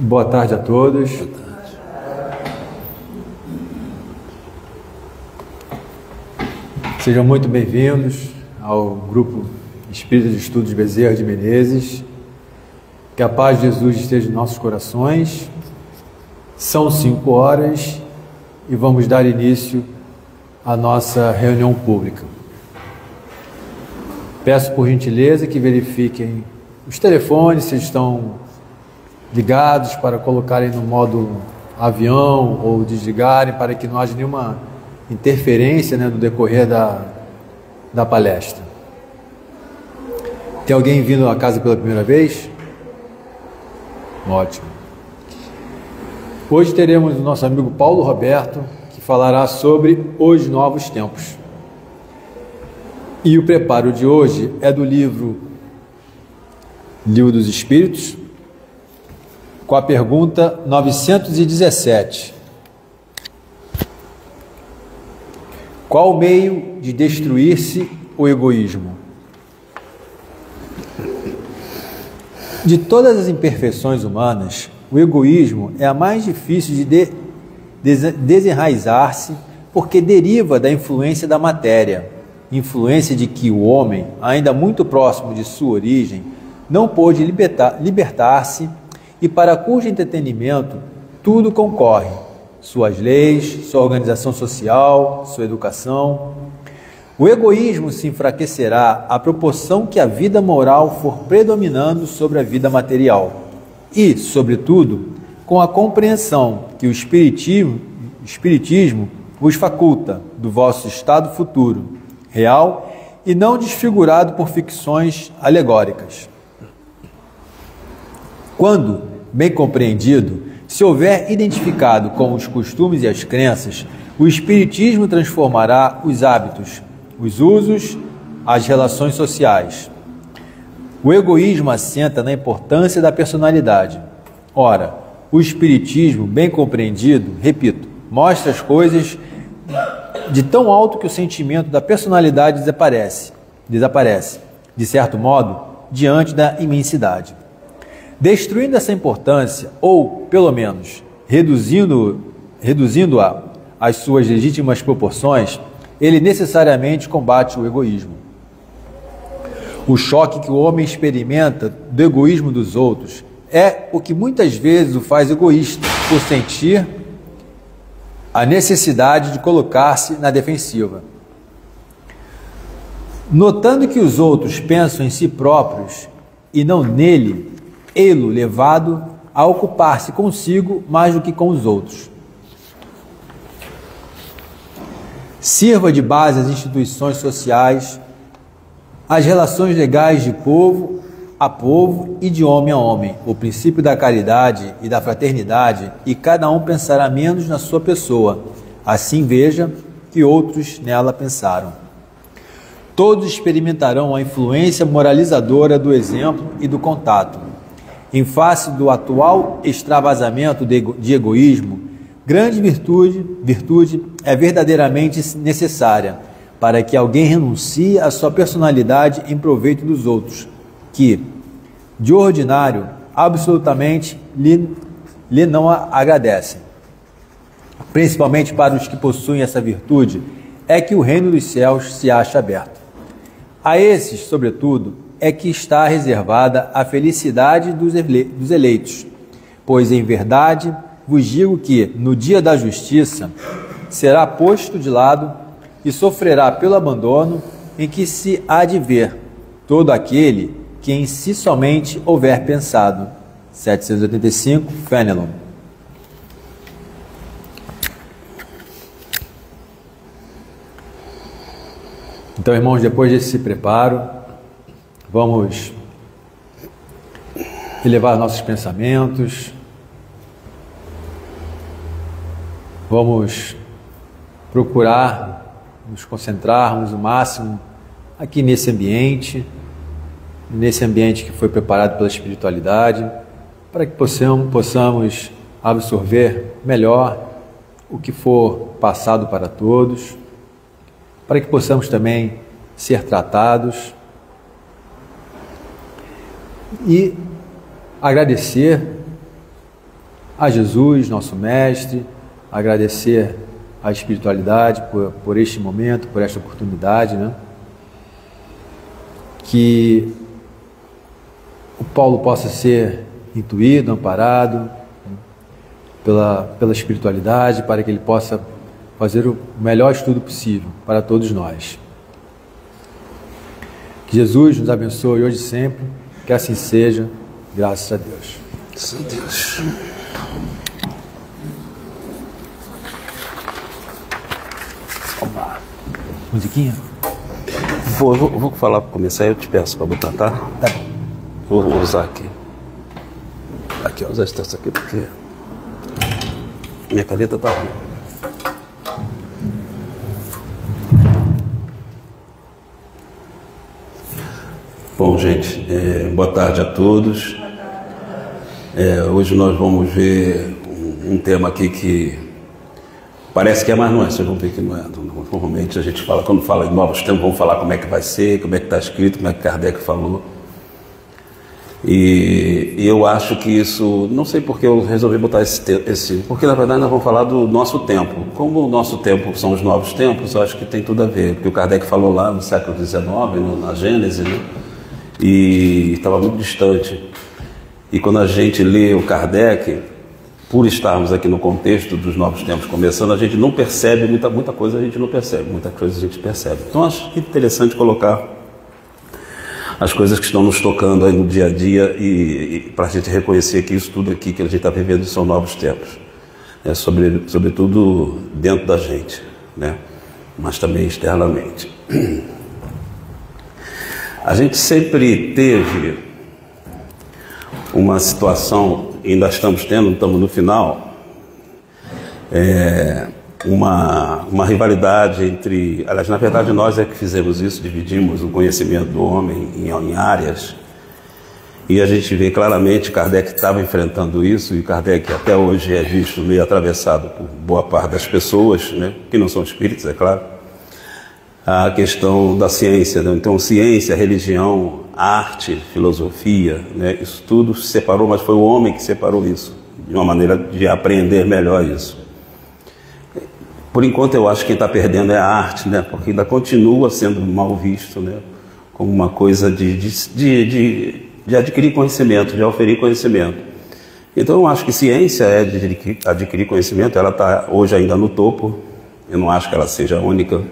Boa tarde a todos. Boa tarde. Sejam muito bem-vindos ao Grupo Espírita de Estudos Bezerra de Menezes. Que a paz de Jesus esteja em nossos corações. São 5 horas e vamos dar início à nossa reunião pública. Peço por gentileza que verifiquem os telefones, se estão ligados, para colocarem no modo avião ou desligarem, para que não haja nenhuma interferência, no decorrer da palestra. Tem alguém vindo à casa pela primeira vez? Ótimo. Hoje teremos o nosso amigo Paulo Roberto, que falará sobre os novos tempos. E o preparo de hoje é do livro dos Espíritos, com a pergunta 917. Qual o meio de destruir-se o egoísmo? De todas as imperfeições humanas, o egoísmo é a mais difícil de desenraizar-se, porque deriva da influência da matéria, influência de que o homem, ainda muito próximo de sua origem, não pôde libertar-se, e para cujo entretenimento tudo concorre: suas leis, sua organização social, sua educação. O egoísmo se enfraquecerá à proporção que a vida moral for predominando sobre a vida material e, sobretudo, com a compreensão que o Espiritismo vos faculta do vosso estado futuro, real e não desfigurado por ficções alegóricas. Quando, bem compreendido, se houver identificado com os costumes e as crenças, o Espiritismo transformará os hábitos, os usos, as relações sociais. O egoísmo assenta na importância da personalidade. Ora, o Espiritismo, bem compreendido, repito, mostra as coisas de tão alto que o sentimento da personalidade desaparece, de certo modo, diante da imensidade. Destruindo essa importância, ou, pelo menos, reduzindo-a às suas legítimas proporções, ele necessariamente combate o egoísmo. O choque que o homem experimenta do egoísmo dos outros é o que muitas vezes o faz egoísta, por sentir a necessidade de colocar-se na defensiva. Notando que os outros pensam em si próprios e não nele, ele levado a ocupar-se consigo mais do que com os outros. Sirva de base às instituições sociais, às relações legais de povo a povo e de homem a homem, o princípio da caridade e da fraternidade, e cada um pensará menos na sua pessoa, assim veja que outros nela pensaram. Todos experimentarão a influência moralizadora do exemplo e do contato. Em face do atual extravasamento de egoísmo, grande virtude é verdadeiramente necessária para que alguém renuncie à sua personalidade em proveito dos outros, que, de ordinário, absolutamente lhe não agradecem. Principalmente para os que possuem essa virtude, é que o reino dos céus se acha aberto. A esses, sobretudo, é que está reservada a felicidade dos eleitos, pois em verdade vos digo que, no dia da justiça, será posto de lado e sofrerá pelo abandono em que se há de ver todo aquele que em si somente houver pensado. 785, Fenelon. Então, irmãos, depois desse preparo, vamos elevar nossos pensamentos, vamos procurar nos concentrarmos o máximo aqui nesse ambiente que foi preparado pela espiritualidade, para que possamos absorver melhor o que for passado para todos, para que possamos também ser tratados e agradecer a Jesus, nosso Mestre, agradecer a espiritualidade por este momento, por esta oportunidade, né? Que o Paulo possa ser intuído, amparado pela espiritualidade, para que ele possa fazer o melhor estudo possível para todos nós. Que Jesus nos abençoe hoje e sempre, que assim seja, graças a Deus. Graças a Deus. Vamos lá. Musiquinha? Vou falar para começar e eu te peço para botar, tá? Tá bom. Vou usar aqui. Aqui, ó, usar esse texto aqui porque minha caneta tá ruim. Bom, gente, boa tarde a todos. Hoje nós vamos ver um tema aqui que parece que é, mas não é. Vocês vão ver que não é. Normalmente a gente fala, quando fala em novos tempos, vamos falar como é que vai ser, como é que está escrito, como é que Kardec falou. E eu acho que isso, não sei porque eu resolvi botar esse, porque na verdade nós vamos falar do nosso tempo. Como o nosso tempo são os novos tempos, eu acho que tem tudo a ver, porque o Kardec falou lá no século XIX, na Gênese, né? E estava muito distante. E quando a gente lê o Kardec, por estarmos aqui no contexto dos novos tempos começando, a gente não percebe muita coisa, a gente não percebe, muita coisa a gente percebe. Então acho que é interessante colocar as coisas que estão nos tocando aí no dia a dia e para a gente reconhecer que isso tudo aqui que a gente está vivendo são novos tempos, né? Sobretudo dentro da gente, né? Mas também externamente. A gente sempre teve uma situação, ainda estamos tendo, estamos no final, uma rivalidade entre... Aliás, na verdade, nós é que fizemos isso, dividimos o conhecimento do homem em áreas, e a gente vê claramente que Kardec estava enfrentando isso, e Kardec até hoje é visto meio atravessado por boa parte das pessoas, né, que não são espíritos, é claro, a questão da ciência, né? Então ciência, religião, arte, filosofia, né? Isso tudo se separou, mas foi o homem que separou isso, de uma maneira de aprender melhor isso. Por enquanto eu acho que quem está perdendo é a arte, né? Porque ainda continua sendo mal visto, né? Como uma coisa de adquirir conhecimento, de oferir conhecimento. Então eu acho que ciência é de adquirir conhecimento, ela está hoje ainda no topo, eu não acho que ela seja a única.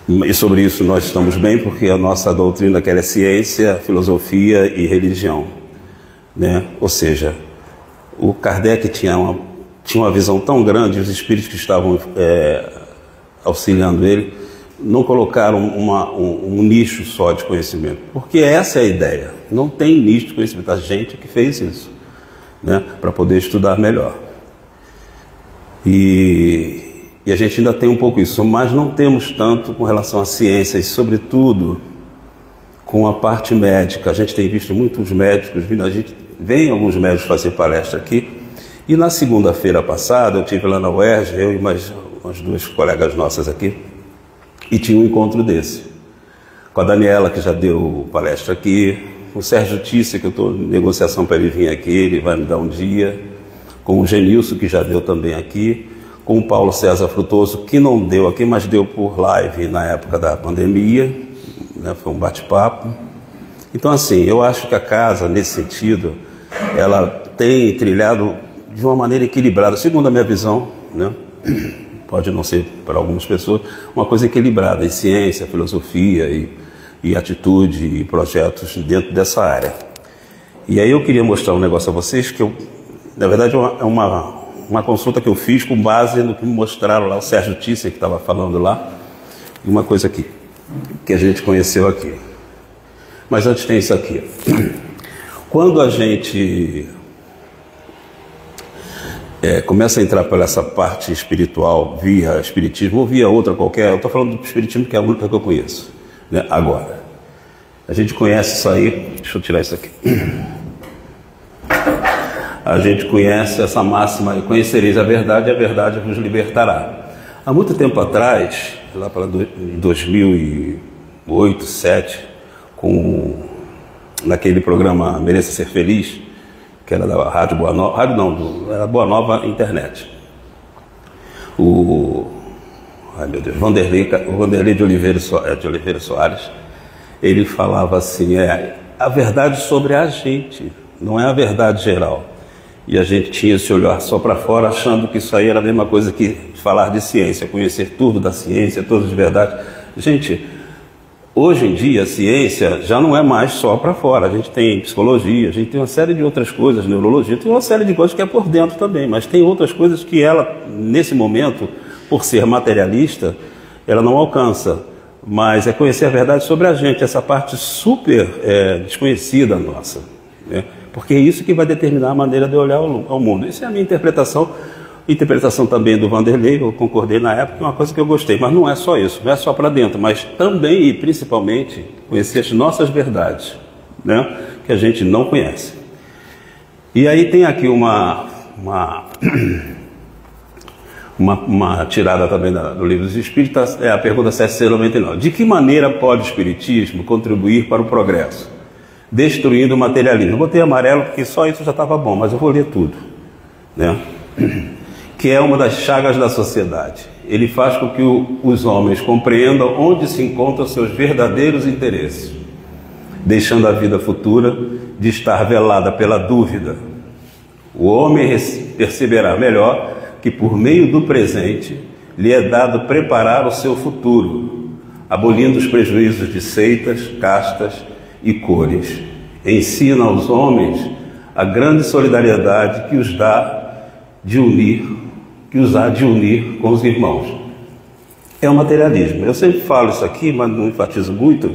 E sobre isso nós estamos bem, porque a nossa doutrina que é ciência, filosofia e religião, né? Ou seja, o Kardec tinha uma visão tão grande, os espíritos que estavam auxiliando ele não colocaram um nicho só de conhecimento, porque essa é a ideia, não tem nicho de conhecimento, a gente que fez isso, né? Para poder estudar melhor. E a gente ainda tem um pouco isso, mas não temos tanto com relação à ciência e, sobretudo, com a parte médica. A gente tem visto muitos médicos vindo, a gente vem alguns médicos fazer palestra aqui. E na segunda-feira passada, eu estive lá na UERJ, eu e mais umas duas colegas nossas aqui, e tinha um encontro desse. Com a Daniela, que já deu palestra aqui, com o Sérgio Tícia, que eu estou em negociação para ele vir aqui, ele vai me dar um dia, com o Genilson, que já deu também aqui, com o Paulo César Frutoso, que não deu aqui, mas deu por live na época da pandemia, né? Foi um bate-papo. Então, assim, eu acho que a casa, nesse sentido, ela tem trilhado de uma maneira equilibrada, segundo a minha visão, né? Pode não ser para algumas pessoas, uma coisa equilibrada em ciência, filosofia e atitude e projetos dentro dessa área. E aí eu queria mostrar um negócio a vocês que na verdade é uma consulta que eu fiz com base no que me mostraram lá, o Sérgio Tícia, que estava falando lá, e uma coisa aqui, que a gente conheceu aqui. Mas antes tem isso aqui. Quando a gente começa a entrar por essa parte espiritual, via espiritismo, ou via outra qualquer, eu estou falando do espiritismo que é a única que eu conheço, né? Agora, a gente conhece isso aí, deixa eu tirar isso aqui. A gente conhece essa máxima, conhecereis a verdade vos libertará. Há muito tempo atrás, lá para 2008, 2007, naquele programa Mereça Ser Feliz, que era da Rádio Boa Nova, rádio não, era Boa Nova Internet. Ai meu Deus, Vanderlei de Oliveira Soares, ele falava assim, a verdade sobre a gente, não é a verdade geral. E a gente tinha esse olhar só para fora, achando que isso aí era a mesma coisa que falar de ciência, conhecer tudo da ciência, tudo de verdade. Gente, hoje em dia a ciência já não é mais só para fora, a gente tem psicologia, a gente tem uma série de outras coisas, neurologia, tem uma série de coisas que é por dentro também, mas tem outras coisas que ela, nesse momento, por ser materialista, ela não alcança, mas é conhecer a verdade sobre a gente, essa parte super desconhecida nossa, né? Porque é isso que vai determinar a maneira de olhar ao mundo. Essa é a minha interpretação também do Vanderlei, eu concordei na época, é uma coisa que eu gostei, mas não é só isso, não é só para dentro, mas também e principalmente conhecer as nossas verdades, né? Que a gente não conhece. E aí tem aqui uma tirada também do Livro dos Espíritos, é a pergunta 799. De que maneira pode o Espiritismo contribuir para o progresso, destruindo o materialismo? Eu botei amarelo porque só isso já estava bom, mas eu vou ler tudo, né? Que é uma das chagas da sociedade. Ele faz com que os homens compreendam onde se encontram seus verdadeiros interesses, deixando a vida futura de estar velada pela dúvida. O homem perceberá melhor que por meio do presente lhe é dado preparar o seu futuro, abolindo os prejuízos de seitas, castas e cores. Ensina aos homens a grande solidariedade que os há de unir com os irmãos. É o materialismo. Eu sempre falo isso aqui, mas não enfatizo muito.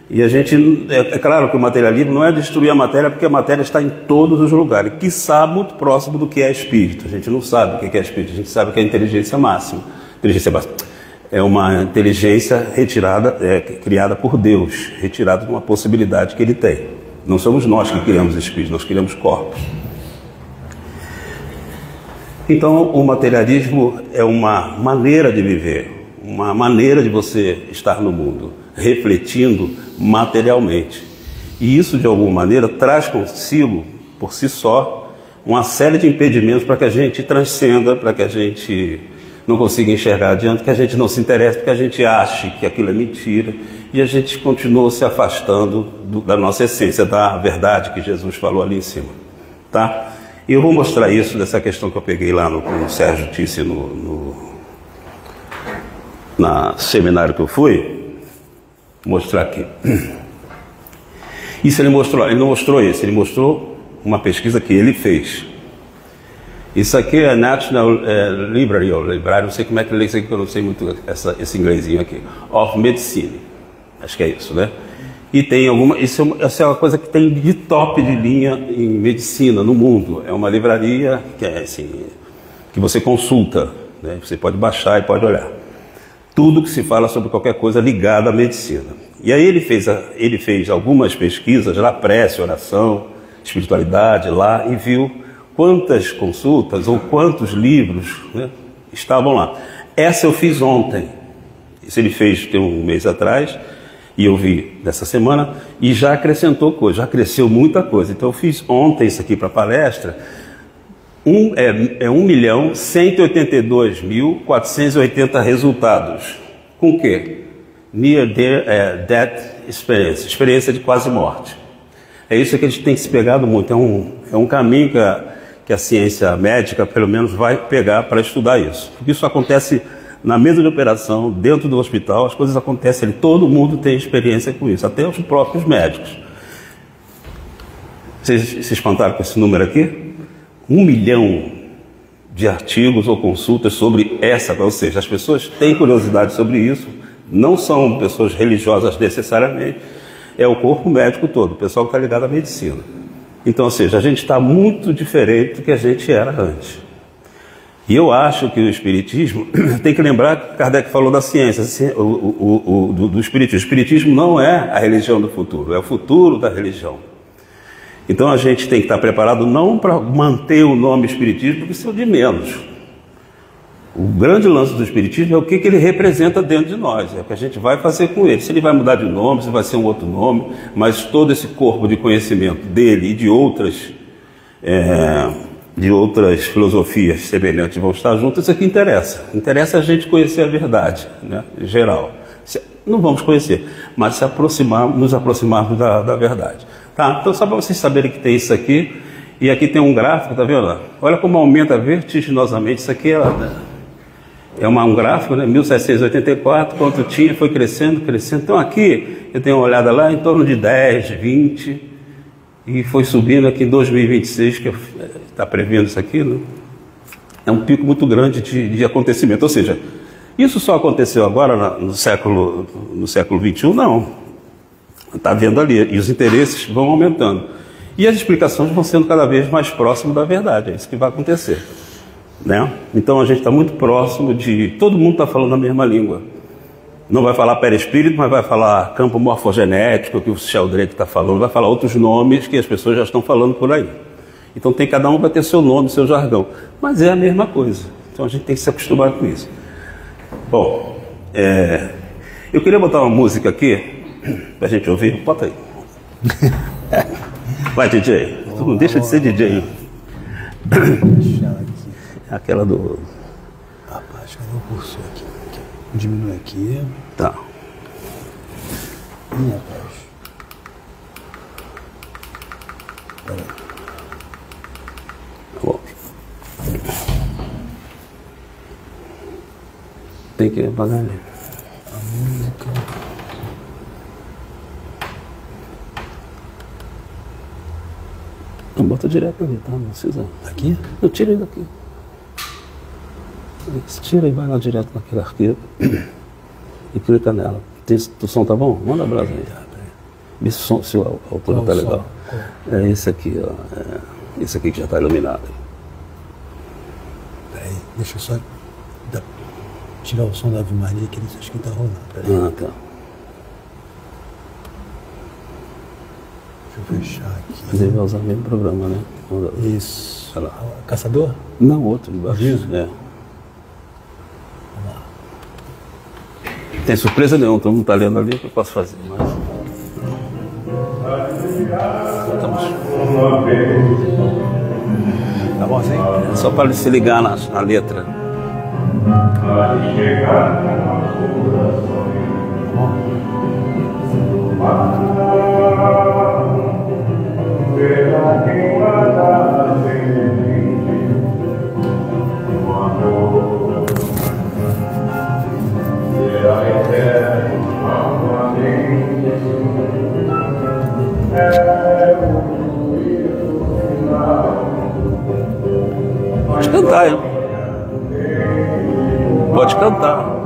E a gente, é claro que o materialismo não é destruir a matéria, porque a matéria está em todos os lugares, quiçá muito próximo do que é espírito. A gente não sabe o que é espírito, a gente sabe o que é inteligência máxima. Inteligência máxima é uma inteligência retirada, criada por Deus, retirada de uma possibilidade que ele tem. Não somos nós que criamos espíritos, nós criamos corpos. Então, o materialismo é uma maneira de viver, uma maneira de você estar no mundo, refletindo materialmente. E isso, de alguma maneira, traz consigo, por si só, uma série de impedimentos para que a gente transcenda, para que a gente não consiga enxergar adiante, que a gente não se interesse, porque a gente ache que aquilo é mentira, e a gente continua se afastando da nossa essência, da verdade que Jesus falou ali em cima, tá? E eu vou mostrar isso, dessa questão que eu peguei lá no Sérgio Tisse, na seminário que eu fui, mostrar aqui. Isso ele não mostrou isso, ele mostrou uma pesquisa que ele fez. Isso aqui é National Library, ou Library, não sei como é que lê isso aqui, que eu não sei muito esse inglesinho aqui, of Medicine, acho que é isso, né? E tem essa é uma coisa que tem de top de linha em medicina no mundo. É uma livraria que é assim, que você consulta, né? Você pode baixar e pode olhar. Tudo que se fala sobre qualquer coisa ligada à medicina. E aí ele fez algumas pesquisas lá, prece, oração, espiritualidade lá, e viu quantas consultas ou quantos livros, né, estavam lá. Essa eu fiz ontem. Isso ele fez tem um mês atrás. E eu vi nessa semana, e já acrescentou coisa, já cresceu muita coisa. Então eu fiz ontem isso aqui para palestra, 1.182.480 resultados. Com o quê? Near Death Experience, experiência de quase morte. É isso que a gente tem se pegado muito, é um caminho que a ciência médica, pelo menos, vai pegar para estudar isso. Porque isso acontece na mesa de operação, dentro do hospital, as coisas acontecem ali, todo mundo tem experiência com isso, até os próprios médicos. Vocês se espantaram com esse número aqui? 1 milhão de artigos ou consultas sobre ou seja, as pessoas têm curiosidade sobre isso, não são pessoas religiosas necessariamente, é o corpo médico todo, o pessoal que está ligado à medicina. Então, ou seja, a gente está muito diferente do que a gente era antes. E eu acho que o Espiritismo, tem que lembrar que Kardec falou da ciência, do Espiritismo. O Espiritismo não é a religião do futuro, é o futuro da religião. Então a gente tem que estar preparado não para manter o nome Espiritismo, porque isso é o de menos. O grande lance do Espiritismo é o que ele representa dentro de nós, é o que a gente vai fazer com ele. Se ele vai mudar de nome, se vai ser um outro nome, mas todo esse corpo de conhecimento dele e de outras de outras filosofias semelhantes vão estar juntas, isso aqui interessa. Interessa a gente conhecer a verdade, né, em geral. Não vamos conhecer, mas nos aproximarmos da verdade. Tá? Então, só para vocês saberem que tem isso aqui, e aqui tem um gráfico, tá vendo? Olha como aumenta vertiginosamente. Isso aqui um gráfico, né? 1784, quanto tinha, foi crescendo, crescendo. Então aqui, eu tenho uma olhada lá, em torno de 10, 20, e foi subindo aqui em 2026, que está prevendo isso aqui, né? É um pico muito grande de acontecimento. Ou seja, isso só aconteceu agora no século XXI? Não. Está vendo ali, e os interesses vão aumentando. E as explicações vão sendo cada vez mais próximas da verdade, é isso que vai acontecer. Né? Então a gente está muito próximo de... Todo mundo está falando a mesma língua. Não vai falar perispírito, mas vai falar campo morfogenético, que o Sheldrake está falando, vai falar outros nomes que as pessoas já estão falando por aí. Então cada um vai ter seu nome, seu jargão. Mas é a mesma coisa. Então a gente tem que se acostumar com isso. Bom, eu queria botar uma música aqui, para a gente ouvir. Bota aí. Vai, DJ. Tu não deixa de ser DJ. Aquela do... Rapaz, cadê o cursor aqui? Diminui aqui. Tá. Ih, rapaz. Peraí. Bom. Tem que apagar ali. A música... Não, bota direto ali, tá? Não precisa. Aqui? Não, tira ele daqui. Tira e vai lá direto naquele arquivo e clica nela. O som tá bom? Manda a brasa aí. Vê se a altura tá legal. É esse aqui, ó. Esse aqui que já tá iluminado. Peraí, deixa eu só tirar o som da Ave Maria, que isso acho que tá rolando. Peraí. Ah, tá. Deixa eu fechar aqui. Mas ele vai usar o mesmo programa, né? Isso. Olha lá. Caçador? Não, outro de baixo. Aviso? É. Tem surpresa nenhuma, todo mundo está lendo ali, o que eu posso fazer? Mas... Tá bom assim? É só para ele se ligar na letra. Pode cantar, hein? Pode cantar.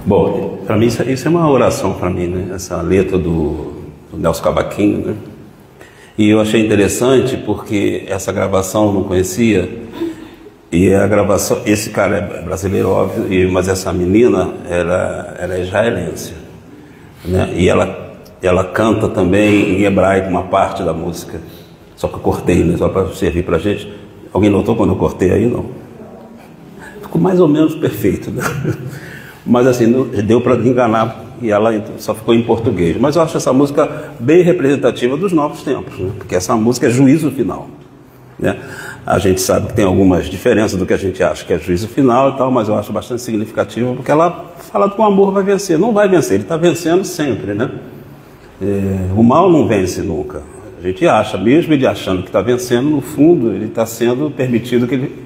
Bom, para mim isso é uma oração para mim, né? Essa letra do Nelson Cavaquinho, né? E eu achei interessante porque essa gravação eu não conhecia, e a gravação, esse cara é brasileiro, óbvio, mas essa menina ela é israelense, né? E ela canta também em hebraico uma parte da música, só que eu cortei, né? Só para servir para a gente. Alguém notou quando eu cortei aí? Não. Ficou mais ou menos perfeito, né? Mas assim, deu para enganar, e ela só ficou em português. Mas eu acho essa música bem representativa dos novos tempos, né? Porque essa música é juízo final, né? A gente sabe que tem algumas diferenças do que a gente acha que é juízo final e tal, mas eu acho bastante significativa, porque ela fala que o amor vai vencer. Não vai vencer, ele está vencendo sempre, né? O mal não vence nunca. A gente acha, mesmo ele achando que está vencendo, no fundo ele está sendo permitido que ele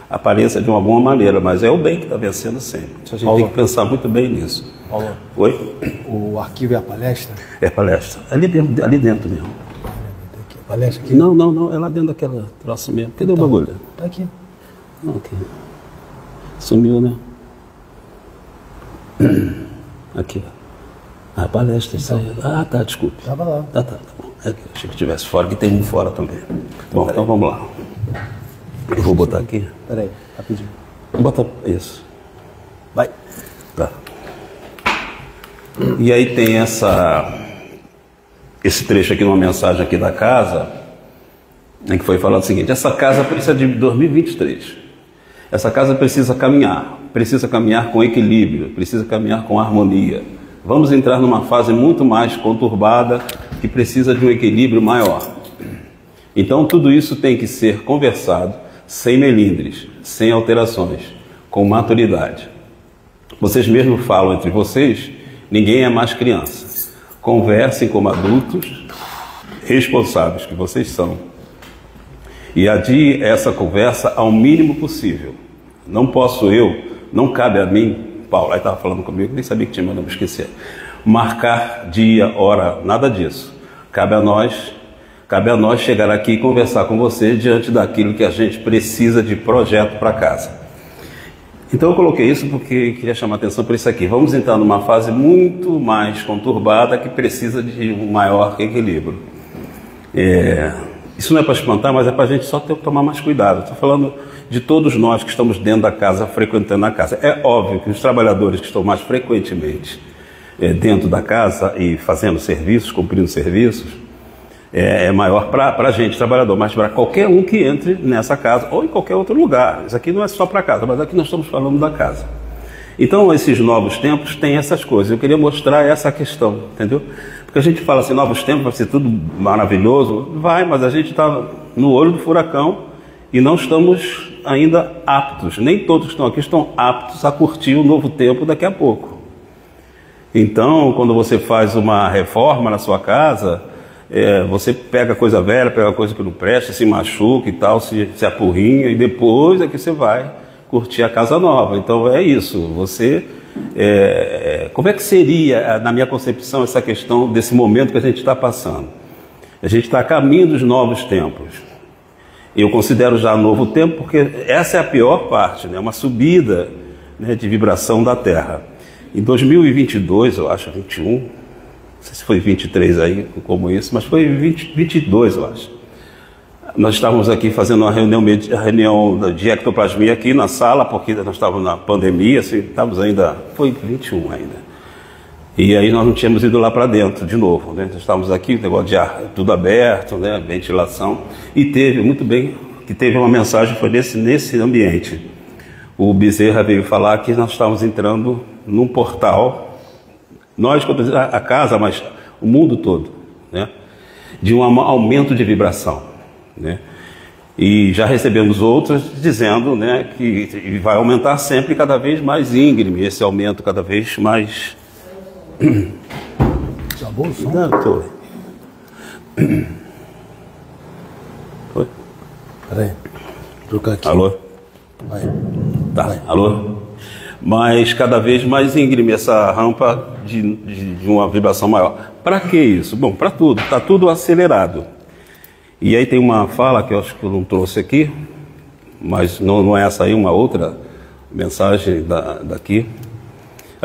apareça de uma boa maneira, mas é o bem que está vencendo sempre. A gente tem que pensar muito bem nisso. Paulo, oi? O arquivo é a palestra? É palestra. Ali dentro mesmo. A palestra aqui? Não, é lá dentro daquela troço mesmo. Cadê o bagulho? Tá aqui. Não, aqui. Sumiu, né? Aqui, ó. A palestra, isso aí. Ah, tá, desculpe. Tava lá. Tá bom. É que eu achei que tivesse fora, que tem um fora também. Bom, então vamos lá. Eu vou botar aqui. Peraí, rapidinho. Bota isso. Vai. Tá. E aí tem esse trecho aqui, numa mensagem aqui da casa, em que foi falado o seguinte: essa casa precisa de 2023. Essa casa precisa caminhar com equilíbrio, precisa caminhar com harmonia. Vamos entrar numa fase muito mais conturbada, que precisa de um equilíbrio maior. Então tudo isso tem que ser conversado, sem melindres, sem alterações, com maturidade. Vocês mesmos falam entre vocês, ninguém é mais criança. Conversem como adultos responsáveis que vocês são. E adie essa conversa ao mínimo possível. Não cabe a mim, Paulo, aí estava falando comigo, nem sabia que tinha, mas não me esqueci. Marcar dia, hora, nada disso. Cabe a nós chegar aqui e conversar com você diante daquilo que a gente precisa de projeto para casa. Então eu coloquei isso porque queria chamar a atenção para isso aqui. Vamos entrar numa fase muito mais conturbada que precisa de um maior equilíbrio. Isso não é para espantar, mas é para a gente só ter que tomar mais cuidado. Estou falando de todos nós que estamos dentro da casa, frequentando a casa. É óbvio que os trabalhadores que estão mais frequentemente dentro da casa e fazendo serviços, cumprindo serviços, é maior para a gente, trabalhador, mas para qualquer um que entre nessa casa ou em qualquer outro lugar. Isso aqui não é só para casa, mas aqui nós estamos falando da casa. Então, esses novos tempos têm essas coisas. Eu queria mostrar essa questão, entendeu? Porque a gente fala assim, novos tempos, vai ser tudo maravilhoso. Vai, mas a gente está no olho do furacão e não estamos ainda aptos. Nem todos que estão aqui estão aptos a curtir o novo tempo daqui a pouco. Então, quando você faz uma reforma na sua casa, você pega coisa velha, pega coisa que não presta, se machuca e tal, se apurrinha, e depois é que você vai curtir a casa nova. Então é isso, como é que seria, na minha concepção, essa questão desse momento que a gente está passando? A gente está a caminho dos novos tempos. Eu considero já novo tempo porque essa é a pior parte, né? Uma subida, né, de vibração da Terra. Em 2022, eu acho, 21, não sei se foi 23 aí, como isso, mas foi 22, eu acho. Nós estávamos aqui fazendo uma reunião de ectoplasmia aqui na sala, porque nós estávamos na pandemia, assim, estávamos ainda, foi 21 ainda. E aí nós não tínhamos ido lá para dentro de novo, né? Nós estávamos aqui, o negócio de ar tudo aberto, né? Ventilação, e teve, muito bem, que teve uma mensagem, foi nesse ambiente. O Bezerra veio falar que nós estávamos entrando num portal, nós, a casa, mas o mundo todo, né? De um aumento de vibração, né? E já recebemos outras dizendo, né, que vai aumentar sempre cada vez mais íngreme, esse aumento cada vez mais... Acabou o som? Não, tô. Foi? Peraí, trocar aqui. Alô? Vai. Tá, Vai. alô? Mas cada vez mais íngreme essa rampa de uma vibração maior. Para que isso? Bom, para tudo, está tudo acelerado. E aí tem uma fala que eu acho que eu não trouxe aqui, mas não é essa aí, uma outra mensagem daqui.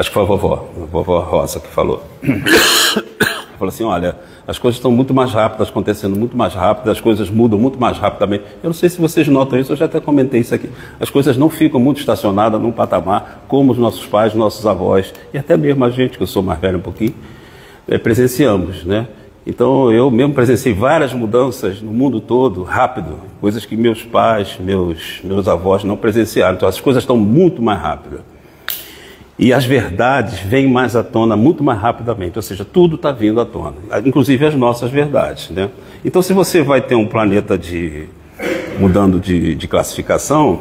Acho que foi a vovó Rosa que falou. Falou assim, olha, as coisas estão muito mais rápidas, acontecendo muito mais rápido, as coisas mudam muito mais rapidamente. Eu não sei se vocês notam isso, eu já até comentei isso aqui. As coisas não ficam muito estacionadas num patamar como os nossos pais, nossos avós, e até mesmo a gente, que eu sou mais velho um pouquinho, presenciamos, né? Então eu mesmo presenciei várias mudanças no mundo todo, rápido, coisas que meus pais, meus avós não presenciaram. Então as coisas estão muito mais rápidas. E as verdades vêm mais à tona muito mais rapidamente, ou seja, tudo está vindo à tona, inclusive as nossas verdades, né? Então, se você vai ter um planeta mudando de classificação,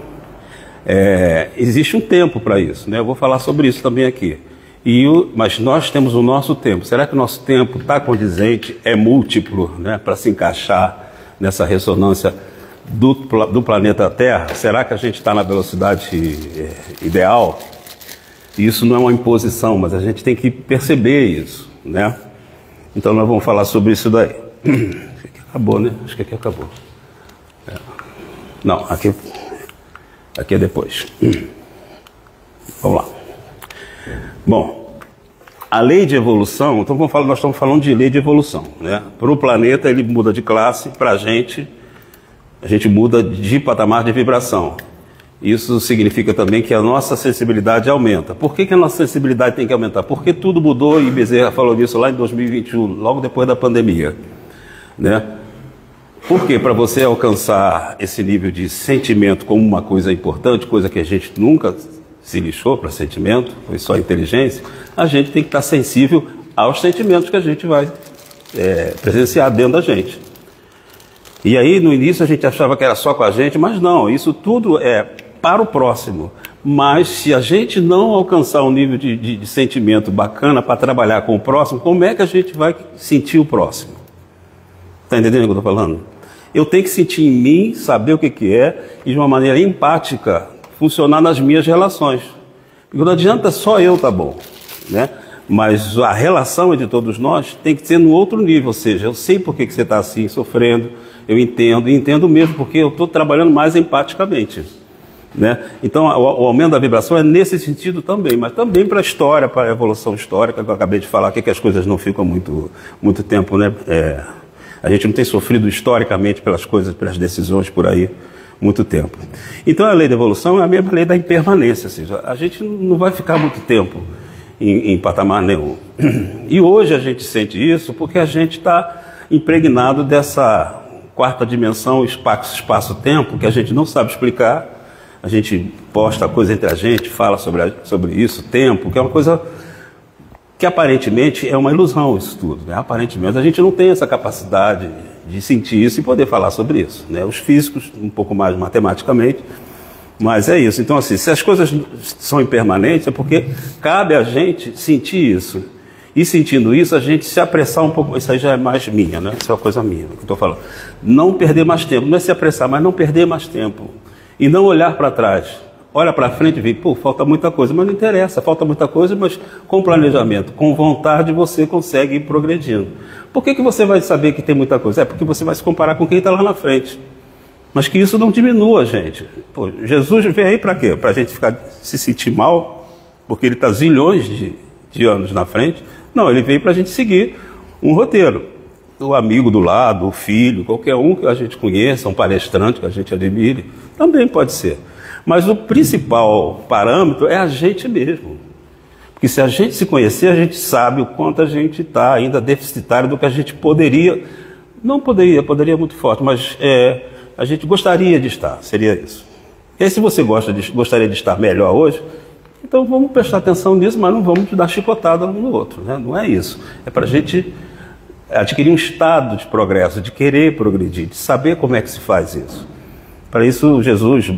existe um tempo para isso, né? Eu vou falar sobre isso também aqui. Mas nós temos o nosso tempo. Será que o nosso tempo está condizente, é múltiplo, né, para se encaixar nessa ressonância do planeta Terra? Será que a gente está na velocidade ideal? Isso não é uma imposição, mas a gente tem que perceber isso, né? Então nós vamos falar sobre isso daí. Aqui acabou, né? Acho que aqui acabou. Não, aqui é depois. Vamos lá. Bom, a lei de evolução, então nós estamos falando de lei de evolução, né? Para o planeta ele muda de classe, para a gente muda de patamar de vibração. Isso significa também que a nossa sensibilidade aumenta. Por que a nossa sensibilidade tem que aumentar? Porque tudo mudou, e Bezerra falou disso lá em 2021, logo depois da pandemia, né? Por quê? Para você alcançar esse nível de sentimento como uma coisa importante, coisa que a gente nunca se lixou para sentimento, foi só inteligência, a gente tem que estar sensível aos sentimentos que a gente vai presenciar dentro da gente. E aí, no início, a gente achava que era só com a gente, mas não, isso tudo é para o próximo. Mas se a gente não alcançar um nível de sentimento bacana para trabalhar com o próximo, como é que a gente vai sentir o próximo? Está entendendo o que eu estou falando? Eu tenho que sentir em mim, saber o que é, e de uma maneira empática, funcionar nas minhas relações. Porque não adianta só eu estar bom, né? Mas a relação entre todos nós tem que ser no outro nível, ou seja, eu sei por que você está assim, sofrendo, eu entendo, e entendo mesmo porque eu estou trabalhando mais empaticamente, né? Então, o aumento da vibração é nesse sentido também, mas também para a história, para a evolução histórica, que eu acabei de falar, que as coisas não ficam muito tempo, né? A gente não tem sofrido historicamente pelas coisas, pelas decisões por aí, muito tempo. Então, a lei da evolução é a mesma lei da impermanência, ou seja, a gente não vai ficar muito tempo em patamar nenhum. E hoje a gente sente isso porque a gente está impregnado dessa quarta dimensão, espaço-tempo, que a gente não sabe explicar. A gente posta coisa entre a gente, fala sobre isso, tempo, que é uma coisa que aparentemente é uma ilusão isso tudo, né? Aparentemente a gente não tem essa capacidade de sentir isso e poder falar sobre isso, né? Os físicos, um pouco mais matematicamente, mas é isso. Então, assim, se as coisas são impermanentes, é porque cabe a gente sentir isso. E sentindo isso, a gente se apressar um pouco. Isso aí já é mais minha, né? Isso é uma coisa minha, que eu estou falando. Não perder mais tempo. Não é se apressar, mas não perder mais tempo. E não olhar para trás. Olha para frente e vê, pô, falta muita coisa. Mas não interessa, falta muita coisa, mas com planejamento, com vontade, você consegue ir progredindo. Por que você vai saber que tem muita coisa? É porque você vai se comparar com quem está lá na frente. Mas que isso não diminua a gente. Pô, Jesus veio aí para quê? Para a gente se sentir mal, porque ele está zilhões de anos na frente? Não, ele veio para a gente seguir um roteiro. O amigo do lado, o filho, qualquer um que a gente conheça, um palestrante que a gente admire, também pode ser. Mas o principal parâmetro é a gente mesmo. Porque se a gente se conhecer, a gente sabe o quanto a gente está ainda deficitário do que a gente poderia, poderia muito forte, mas a gente gostaria de estar, seria isso. E aí, se você gostaria de estar melhor hoje, então vamos prestar atenção nisso, mas não vamos dar chicotada um no outro, né? Não é isso. É para a gente adquirir um estado de progresso, de querer progredir, de saber como é que se faz isso. Para isso, Jesus,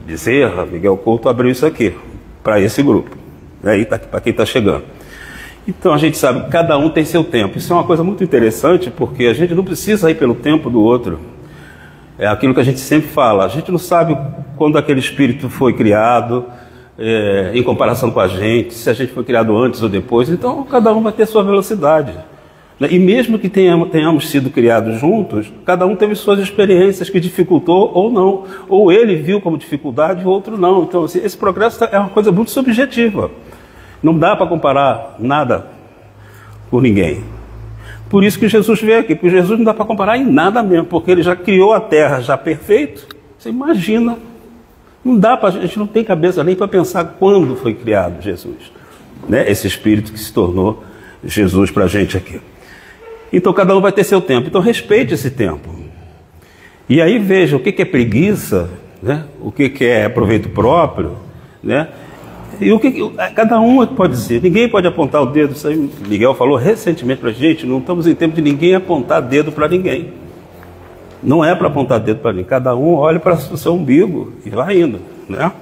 Bezerra, Miguel Couto abriu isso aqui, para esse grupo, né? Para quem está chegando. Então a gente sabe que cada um tem seu tempo. Isso é uma coisa muito interessante, porque a gente não precisa ir pelo tempo do outro. É aquilo que a gente sempre fala, a gente não sabe quando aquele espírito foi criado, em comparação com a gente, se a gente foi criado antes ou depois, então cada um vai ter sua velocidade. E mesmo que tenhamos sido criados juntos, cada um teve suas experiências que dificultou ou não, ou ele viu como dificuldade, o outro não. Então, assim, esse progresso é uma coisa muito subjetiva. Não dá para comparar nada com ninguém. Por isso que Jesus veio aqui, porque Jesus não dá para comparar em nada mesmo, porque ele já criou a terra já perfeito. Você imagina, não dá para, a gente não tem cabeça nem para pensar quando foi criado Jesus, né? Esse Espírito que se tornou Jesus para a gente aqui. Então cada um vai ter seu tempo, então respeite esse tempo. E aí veja o que é preguiça, né? O que é proveito próprio, né? E o que cada um pode dizer, ninguém pode apontar o dedo. Isso aí Miguel falou recentemente para a gente, não estamos em tempo de ninguém apontar dedo para ninguém. Não é para apontar dedo para ninguém, cada um olha para o seu umbigo e vai indo, né?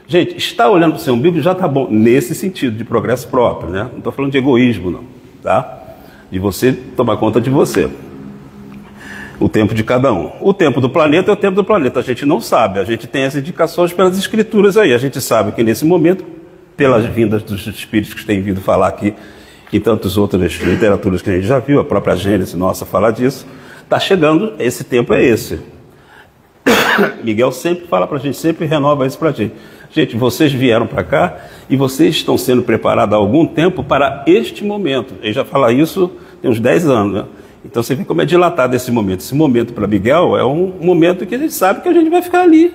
Gente, estar olhando para o seu umbigo já está bom, nesse sentido de progresso próprio, né? Não estou falando de egoísmo, não, tá? De você tomar conta de você. O tempo de cada um. O tempo do planeta é o tempo do planeta. A gente não sabe. A gente tem as indicações pelas escrituras aí. A gente sabe que nesse momento, pelas vindas dos espíritos que têm vindo falar aqui e tantas outras literaturas que a gente já viu, a própria Gênesis nossa fala disso, está chegando, esse tempo é esse. Miguel sempre fala para a gente, sempre renova isso para a gente. Gente, vocês vieram para cá e vocês estão sendo preparados há algum tempo para este momento. Ele já fala isso tem uns 10 anos, né? Então você vê como é dilatado esse momento. Esse momento para Miguel é um momento que a gente sabe que a gente vai ficar ali,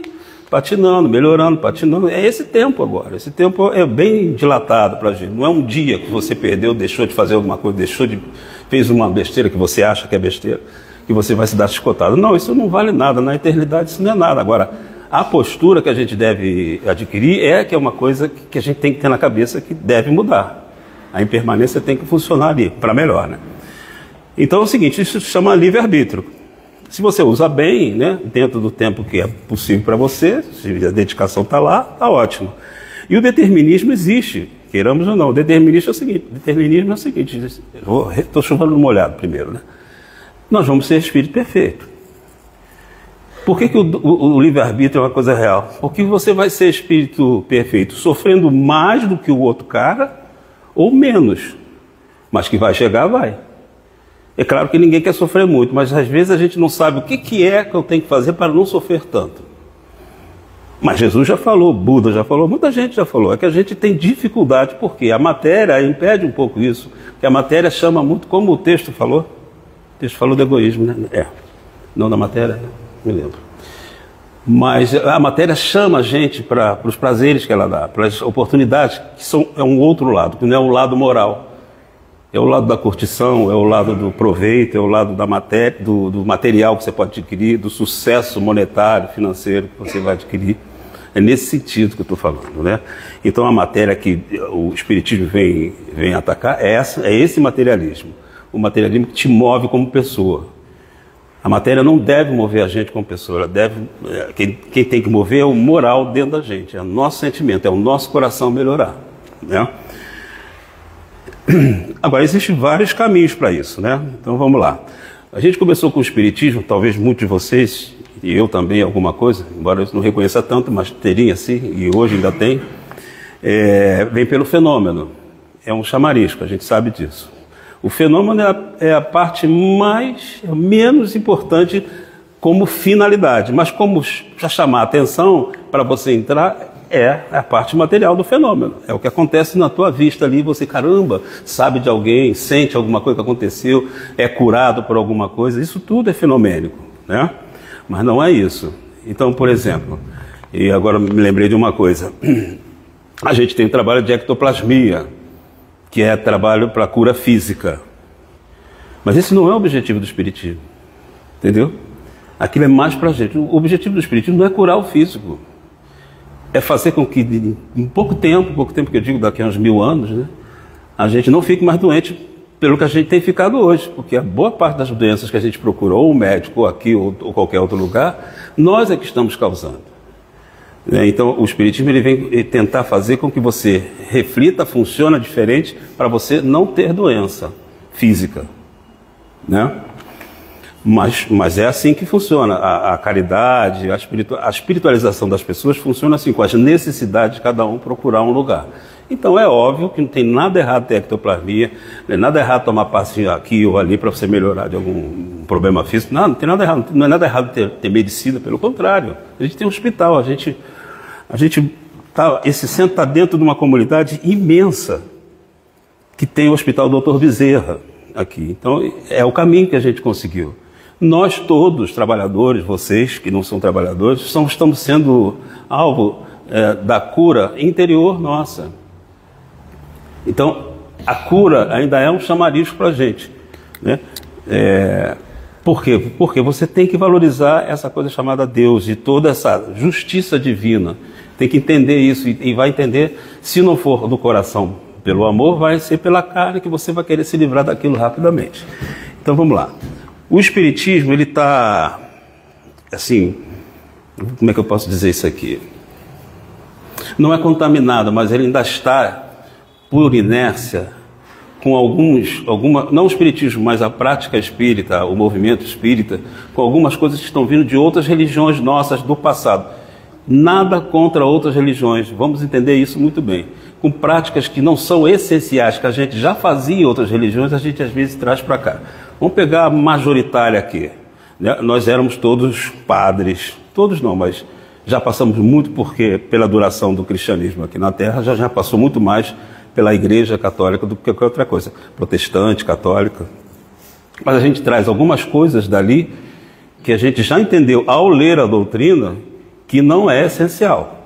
patinando, melhorando, patinando. É esse tempo agora. Esse tempo é bem dilatado para a gente. Não é um dia que você perdeu, deixou de fazer alguma coisa, fez uma besteira que você acha que é besteira, que você vai se dar chicotado. Não, isso não vale nada. Na eternidade isso não é nada. Agora, a postura que a gente deve adquirir é uma coisa que a gente tem que ter na cabeça que deve mudar. A impermanência tem que funcionar ali, para melhor, né? Então é o seguinte, isso se chama livre-arbítrio. Se você usa bem, né, dentro do tempo que é possível para você, se a dedicação está lá, está ótimo. E o determinismo existe, queiramos ou não. O determinismo é o seguinte, estou chovendo no molhado primeiro, né? Nós vamos ser espírito perfeito. Por que o livre-arbítrio é uma coisa real? Porque você vai ser espírito perfeito sofrendo mais do que o outro cara ou menos. Mas que vai chegar, vai. É claro que ninguém quer sofrer muito, mas às vezes a gente não sabe o que é que eu tenho que fazer para não sofrer tanto. Mas Jesus já falou, Buda já falou, muita gente já falou. É que a gente tem dificuldade, porque a matéria impede um pouco isso. Porque a matéria chama muito, como o texto falou. O texto falou do egoísmo, né? Não da matéria, me lembro. Mas a matéria chama a gente para os prazeres que ela dá, para as oportunidades, que é um outro lado, que não é um lado moral. É o lado da curtição, é o lado do proveito, é o lado da matéria, do material que você pode adquirir, do sucesso monetário, financeiro que você vai adquirir. É nesse sentido que eu estou falando, né? Então a matéria que o Espiritismo vem atacar é esse materialismo. O materialismo que te move como pessoa. A matéria não deve mover a gente como pessoa, ela deve, quem tem que mover é o moral dentro da gente, é o nosso sentimento, é o nosso coração melhorar, né? Agora, existem vários caminhos para isso, né? Então vamos lá. A gente começou com o Espiritismo, talvez muitos de vocês, e eu também, alguma coisa, embora eu não reconheça tanto, mas teria assim, e hoje ainda tem, vem pelo fenômeno. É um chamarisco, a gente sabe disso. O fenômeno é a parte menos importante como finalidade, mas como para chamar a atenção para você entrar, é a parte material do fenômeno. É o que acontece na tua vista ali, você, caramba, sabe de alguém, sente alguma coisa que aconteceu, é curado por alguma coisa, isso tudo é fenomênico, né? Mas não é isso. Então, por exemplo, e agora me lembrei de uma coisa, a gente tem trabalho de ectoplasmia, que é trabalho para cura física. Mas esse não é o objetivo do Espiritismo, entendeu? Aquilo é mais para a gente. O objetivo do Espiritismo não é curar o físico. É fazer com que em pouco tempo que eu digo daqui a uns 1000 anos, né, a gente não fique mais doente pelo que a gente tem ficado hoje, porque a boa parte das doenças que a gente procurou, ou um médico, ou aqui, ou qualquer outro lugar, nós é que estamos causando. Então o Espiritismo ele vem tentar fazer com que você reflita, funcione diferente, para você não ter doença física, né? Mas é assim que funciona. A caridade, a espiritualização das pessoas funciona assim, com as necessidades de cada um procurar um lugar. Então é óbvio que não tem nada errado ter ectoplasmia, não é nada errado tomar passinho aqui ou ali para você melhorar de algum problema físico. Não tem nada errado, não é nada errado ter medicina, pelo contrário. A gente tem um hospital, a gente esse centro está dentro de uma comunidade imensa, que tem o Hospital Dr. Bezerra aqui. Então, é o caminho que a gente conseguiu. Nós todos, trabalhadores, vocês que não são trabalhadores, estamos sendo alvo da cura interior nossa. Então, a cura ainda é um chamariz para a gente, né? Por quê? Porque você tem que valorizar essa coisa chamada Deus e toda essa justiça divina. Tem que entender isso e vai entender, se não for do coração pelo amor, vai ser pela carne que você vai querer se livrar daquilo rapidamente. Então vamos lá. O Espiritismo, ele está, assim, como é que eu posso dizer isso aqui? Não é contaminado, mas ele ainda está, por inércia, com não o espiritismo, mas a prática espírita, o movimento espírita, com algumas coisas que estão vindo de outras religiões nossas do passado. Nada contra outras religiões, vamos entender isso muito bem. Com práticas que não são essenciais, que a gente já fazia em outras religiões, a gente às vezes traz para cá. Vamos pegar a majoritária aqui, né? Nós éramos todos padres, todos não, mas já passamos muito pela duração do cristianismo aqui na Terra, já passou muito mais pela Igreja Católica do que qualquer outra coisa, protestante, católica. Mas a gente traz algumas coisas dali que a gente já entendeu ao ler a doutrina que não é essencial.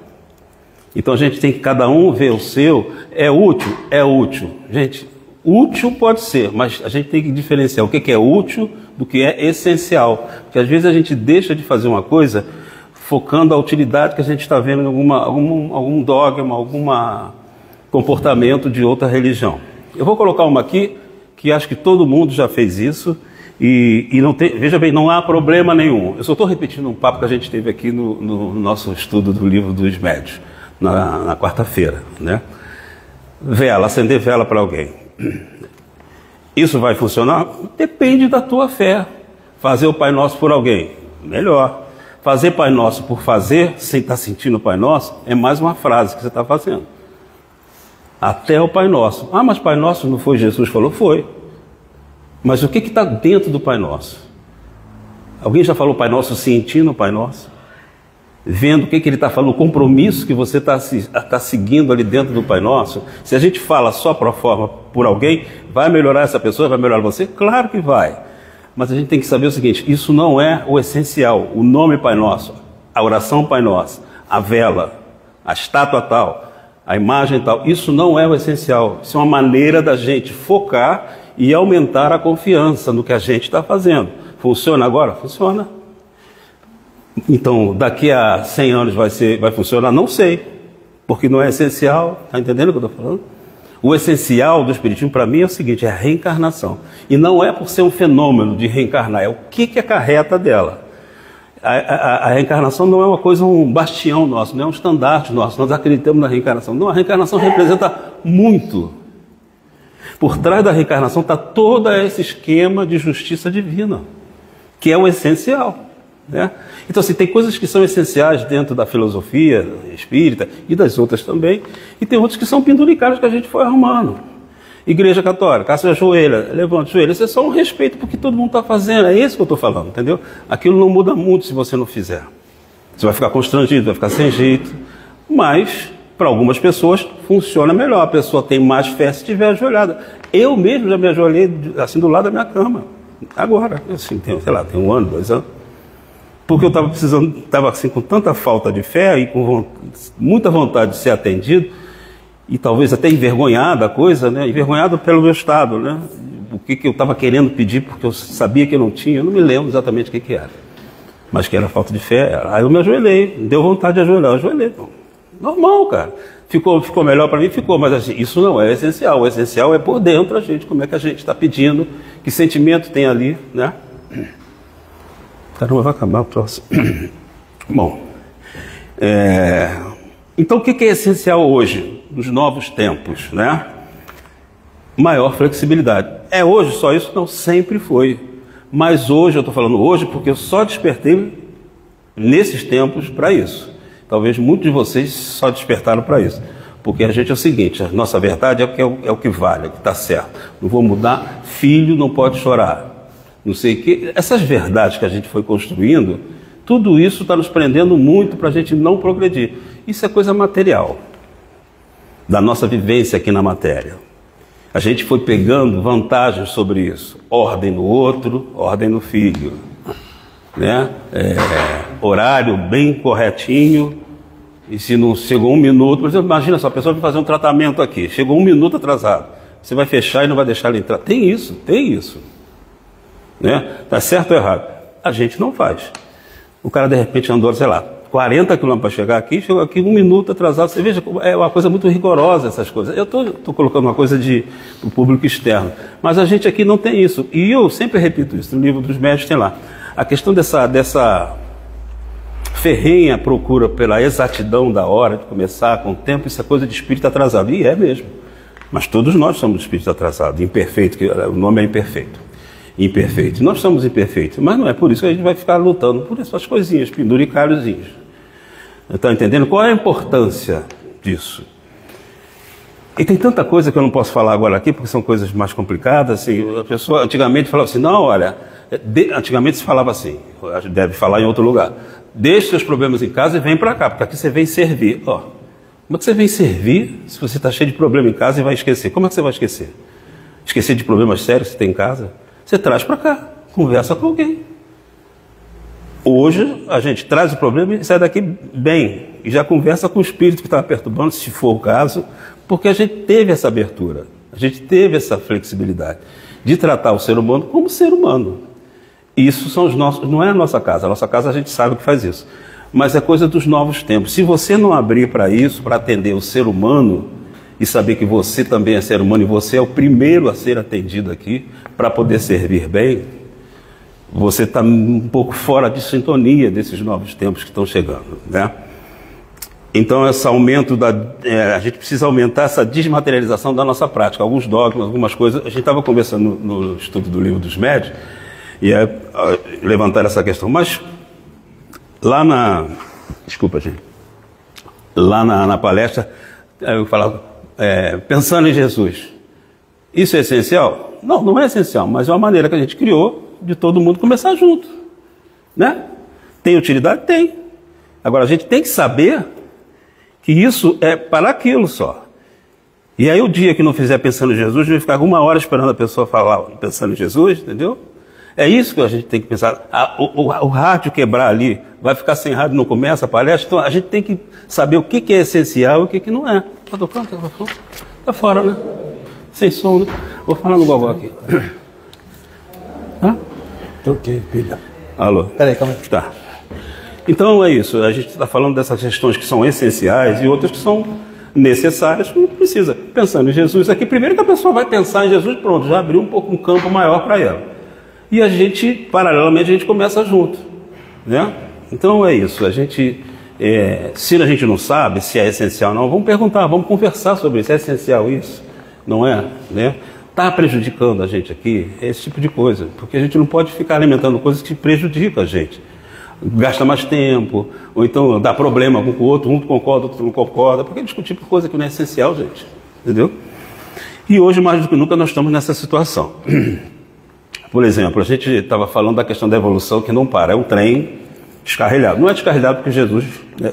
Então a gente tem que cada um ver o seu. É útil? É útil. Gente, útil pode ser, mas a gente tem que diferenciar o que é útil do que é essencial. Porque às vezes a gente deixa de fazer uma coisa focando a utilidade que a gente está vendo em algum dogma, alguma comportamento de outra religião. Eu vou colocar uma aqui, que acho que todo mundo já fez isso, e não tem, veja bem, não há problema nenhum. Eu só estou repetindo um papo que a gente teve aqui no nosso estudo do livro dos médios, na quarta-feira, né? Vela, acender vela para alguém. Isso vai funcionar? Depende da tua fé. Fazer o Pai Nosso por alguém, melhor. Fazer Pai Nosso por fazer, sem estar sentindo o Pai Nosso, é mais uma frase que você está fazendo. Até o Pai Nosso. Ah, mas Pai Nosso não foi Jesus que falou? Foi. Mas o que está dentro do Pai Nosso? Alguém já falou Pai Nosso sentindo o Pai Nosso? Vendo o que ele está falando, o compromisso que você está seguindo ali dentro do Pai Nosso? Se a gente fala só pro forma por alguém, vai melhorar essa pessoa, vai melhorar você? Claro que vai. Mas a gente tem que saber o seguinte, isso não é o essencial. O nome Pai Nosso, a oração Pai Nosso, a vela, a estátua tal, a imagem tal, isso não é o essencial. Isso é uma maneira da gente focar e aumentar a confiança no que a gente está fazendo. Funciona agora? Funciona. Então, daqui a 100 anos vai funcionar? Não sei, porque não é essencial. Está entendendo o que eu estou falando? O essencial do Espiritismo, para mim, é o seguinte, é a reencarnação. E não é por ser um fenômeno de reencarnar, é o que acarreta dela. A reencarnação não é uma coisa, um bastião nosso, não é um estandarte nosso, nós acreditamos na reencarnação. Não, a reencarnação representa muito. Por trás da reencarnação está todo esse esquema de justiça divina, que é o essencial, né? Então, assim, tem coisas que são essenciais dentro da filosofia espírita e das outras também, e tem outras que são penduricários que a gente foi arrumando. Igreja Católica, se ajoelha, levanta o joelho, isso é só um respeito porque todo mundo está fazendo, é isso que eu estou falando, entendeu? Aquilo não muda muito se você não fizer. Você vai ficar constrangido, vai ficar sem jeito, mas para algumas pessoas funciona melhor, a pessoa tem mais fé se estiver ajoelhada. Eu mesmo já me ajoelhei assim do lado da minha cama, agora, assim, tem 1 ano, 2 anos, porque eu estava precisando, estava assim com tanta falta de fé e com muita vontade de ser atendido, e talvez até envergonhada a coisa, né? Envergonhado pelo meu estado, né? O que eu estava querendo pedir, porque eu sabia que eu não tinha, eu não me lembro exatamente o que era, mas que era falta de fé. Aí eu me ajoelhei, deu vontade de ajoelhar, eu ajoelhei. Normal, cara. Ficou melhor para mim? Ficou, mas assim, isso não é essencial. O essencial é por dentro a gente, como é que a gente está pedindo, que sentimento tem ali, né? Caramba, vai acabar o próximo. Bom, então o que é essencial hoje, nos novos tempos, né? Maior flexibilidade. É hoje só isso? Não, sempre foi. Mas hoje, eu estou falando hoje porque eu só despertei nesses tempos para isso. Talvez muitos de vocês só despertaram para isso. Porque a gente é o seguinte, a nossa verdade é o que vale, é o que está certo. Não vou mudar, filho não pode chorar. Não sei o que. Essas verdades que a gente foi construindo, tudo isso está nos prendendo muito para a gente não progredir. Isso é coisa material, da nossa vivência aqui na matéria. A gente foi pegando vantagens sobre isso. Ordem no outro, ordem no filho. Né? Horário bem corretinho. E se não chegou 1 minuto, por exemplo, imagina só, a pessoa vai fazer um tratamento aqui, chegou 1 minuto atrasado. Você vai fechar e não vai deixar ele entrar. Tem isso, tem isso. Né? Tá certo ou errado? A gente não faz. O cara de repente andou, sei lá, 40 quilômetros para chegar aqui, chegou aqui 1 minuto atrasado. Você veja, é uma coisa muito rigorosa essas coisas. Eu estou colocando uma coisa para o público externo, mas a gente aqui não tem isso. E eu sempre repito isso, no livro dos médios tem lá. A questão dessa ferrenha procura pela exatidão da hora de começar com o tempo, isso é coisa de espírito atrasado. E é mesmo. Mas todos nós somos de espírito atrasado, imperfeito, que o nome é imperfeito. Imperfeito. Nós somos imperfeitos, mas não é por isso que a gente vai ficar lutando por essas coisinhas, penduricalhozinhos. Está entendendo? Qual é a importância disso? E tem tanta coisa que eu não posso falar agora aqui, porque são coisas mais complicadas. Assim, a pessoa antigamente falava assim, não, olha, antigamente se falava assim, deve falar em outro lugar, deixe seus problemas em casa e vem para cá, porque aqui você vem servir. Ó, como é que você vem servir se você está cheio de problema em casa e vai esquecer? Como é que você vai esquecer? Esquecer de problemas sérios que você tem em casa? Você traz para cá, conversa com alguém. Hoje a gente traz o problema e sai daqui bem, e já conversa com o espírito que estava perturbando, se for o caso, porque a gente teve essa abertura, a gente teve essa flexibilidade de tratar o ser humano como ser humano. Isso são os nossos, não é a nossa casa a gente sabe que faz isso, mas é coisa dos novos tempos. Se você não abrir para isso, para atender o ser humano, e saber que você também é ser humano e você é o primeiro a ser atendido aqui para poder servir bem, você está um pouco fora de sintonia desses novos tempos que estão chegando, né? Então, esse aumento a gente precisa aumentar essa desmaterialização da nossa prática, alguns dogmas, algumas coisas. A gente estava conversando no estudo do livro dos médios e levantar essa questão, mas lá desculpa, gente, lá na palestra eu falava, pensando em Jesus, isso é essencial? Não, não é essencial, mas é uma maneira que a gente criou de todo mundo começar junto, né? Tem utilidade? Tem. Agora, a gente tem que saber que isso é para aquilo só. E aí o dia que não fizer pensando em Jesus, vai ficar 1 hora esperando a pessoa falar pensando em Jesus, entendeu? É isso que a gente tem que pensar. O rádio quebrar ali, vai ficar sem rádio, não começa a palestra. Então a gente tem que saber o que é essencial e o que não é. Está tocando? Está fora, né? Sem som, né? Vou falar no gogó aqui. Hã? Troquei, filha. Alô? Peraí, calma aí. Tá. Então é isso. A gente está falando dessas questões que são essenciais e outras que são necessárias, não precisa. Pensando em Jesus aqui, primeiro que a pessoa vai pensar em Jesus, pronto, já abriu um campo maior para ela. E a gente, paralelamente, a gente começa junto, né? Então é isso, a gente, se a gente não sabe se é essencial ou não, vamos perguntar, vamos conversar sobre isso, é essencial isso? Não é? Né? Está prejudicando a gente aqui? É esse tipo de coisa, porque a gente não pode ficar alimentando coisas que prejudicam a gente. Gasta mais tempo, ou então dá problema um com o outro, um concorda, outro não concorda, porque discutir por coisa que não é essencial, gente, entendeu? E hoje, mais do que nunca, nós estamos nessa situação. Por exemplo, a gente estava falando da questão da evolução que não para, é um trem descarrilhado. Não é descarrilhado porque Jesus,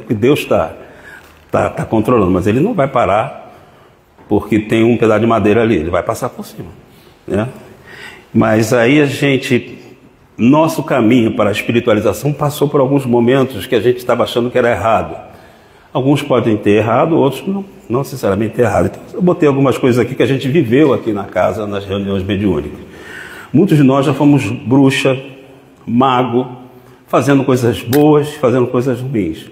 que Deus está controlando, mas ele não vai parar porque tem um pedaço de madeira ali, ele vai passar por cima, né? Mas aí nosso caminho para a espiritualização passou por alguns momentos que a gente estava achando que era errado. Alguns podem ter errado, outros não necessariamente errado. Então, eu botei algumas coisas aqui que a gente viveu aqui na casa, nas reuniões mediúnicas. Muitos de nós já fomos bruxa, mago, fazendo coisas boas, fazendo coisas ruins.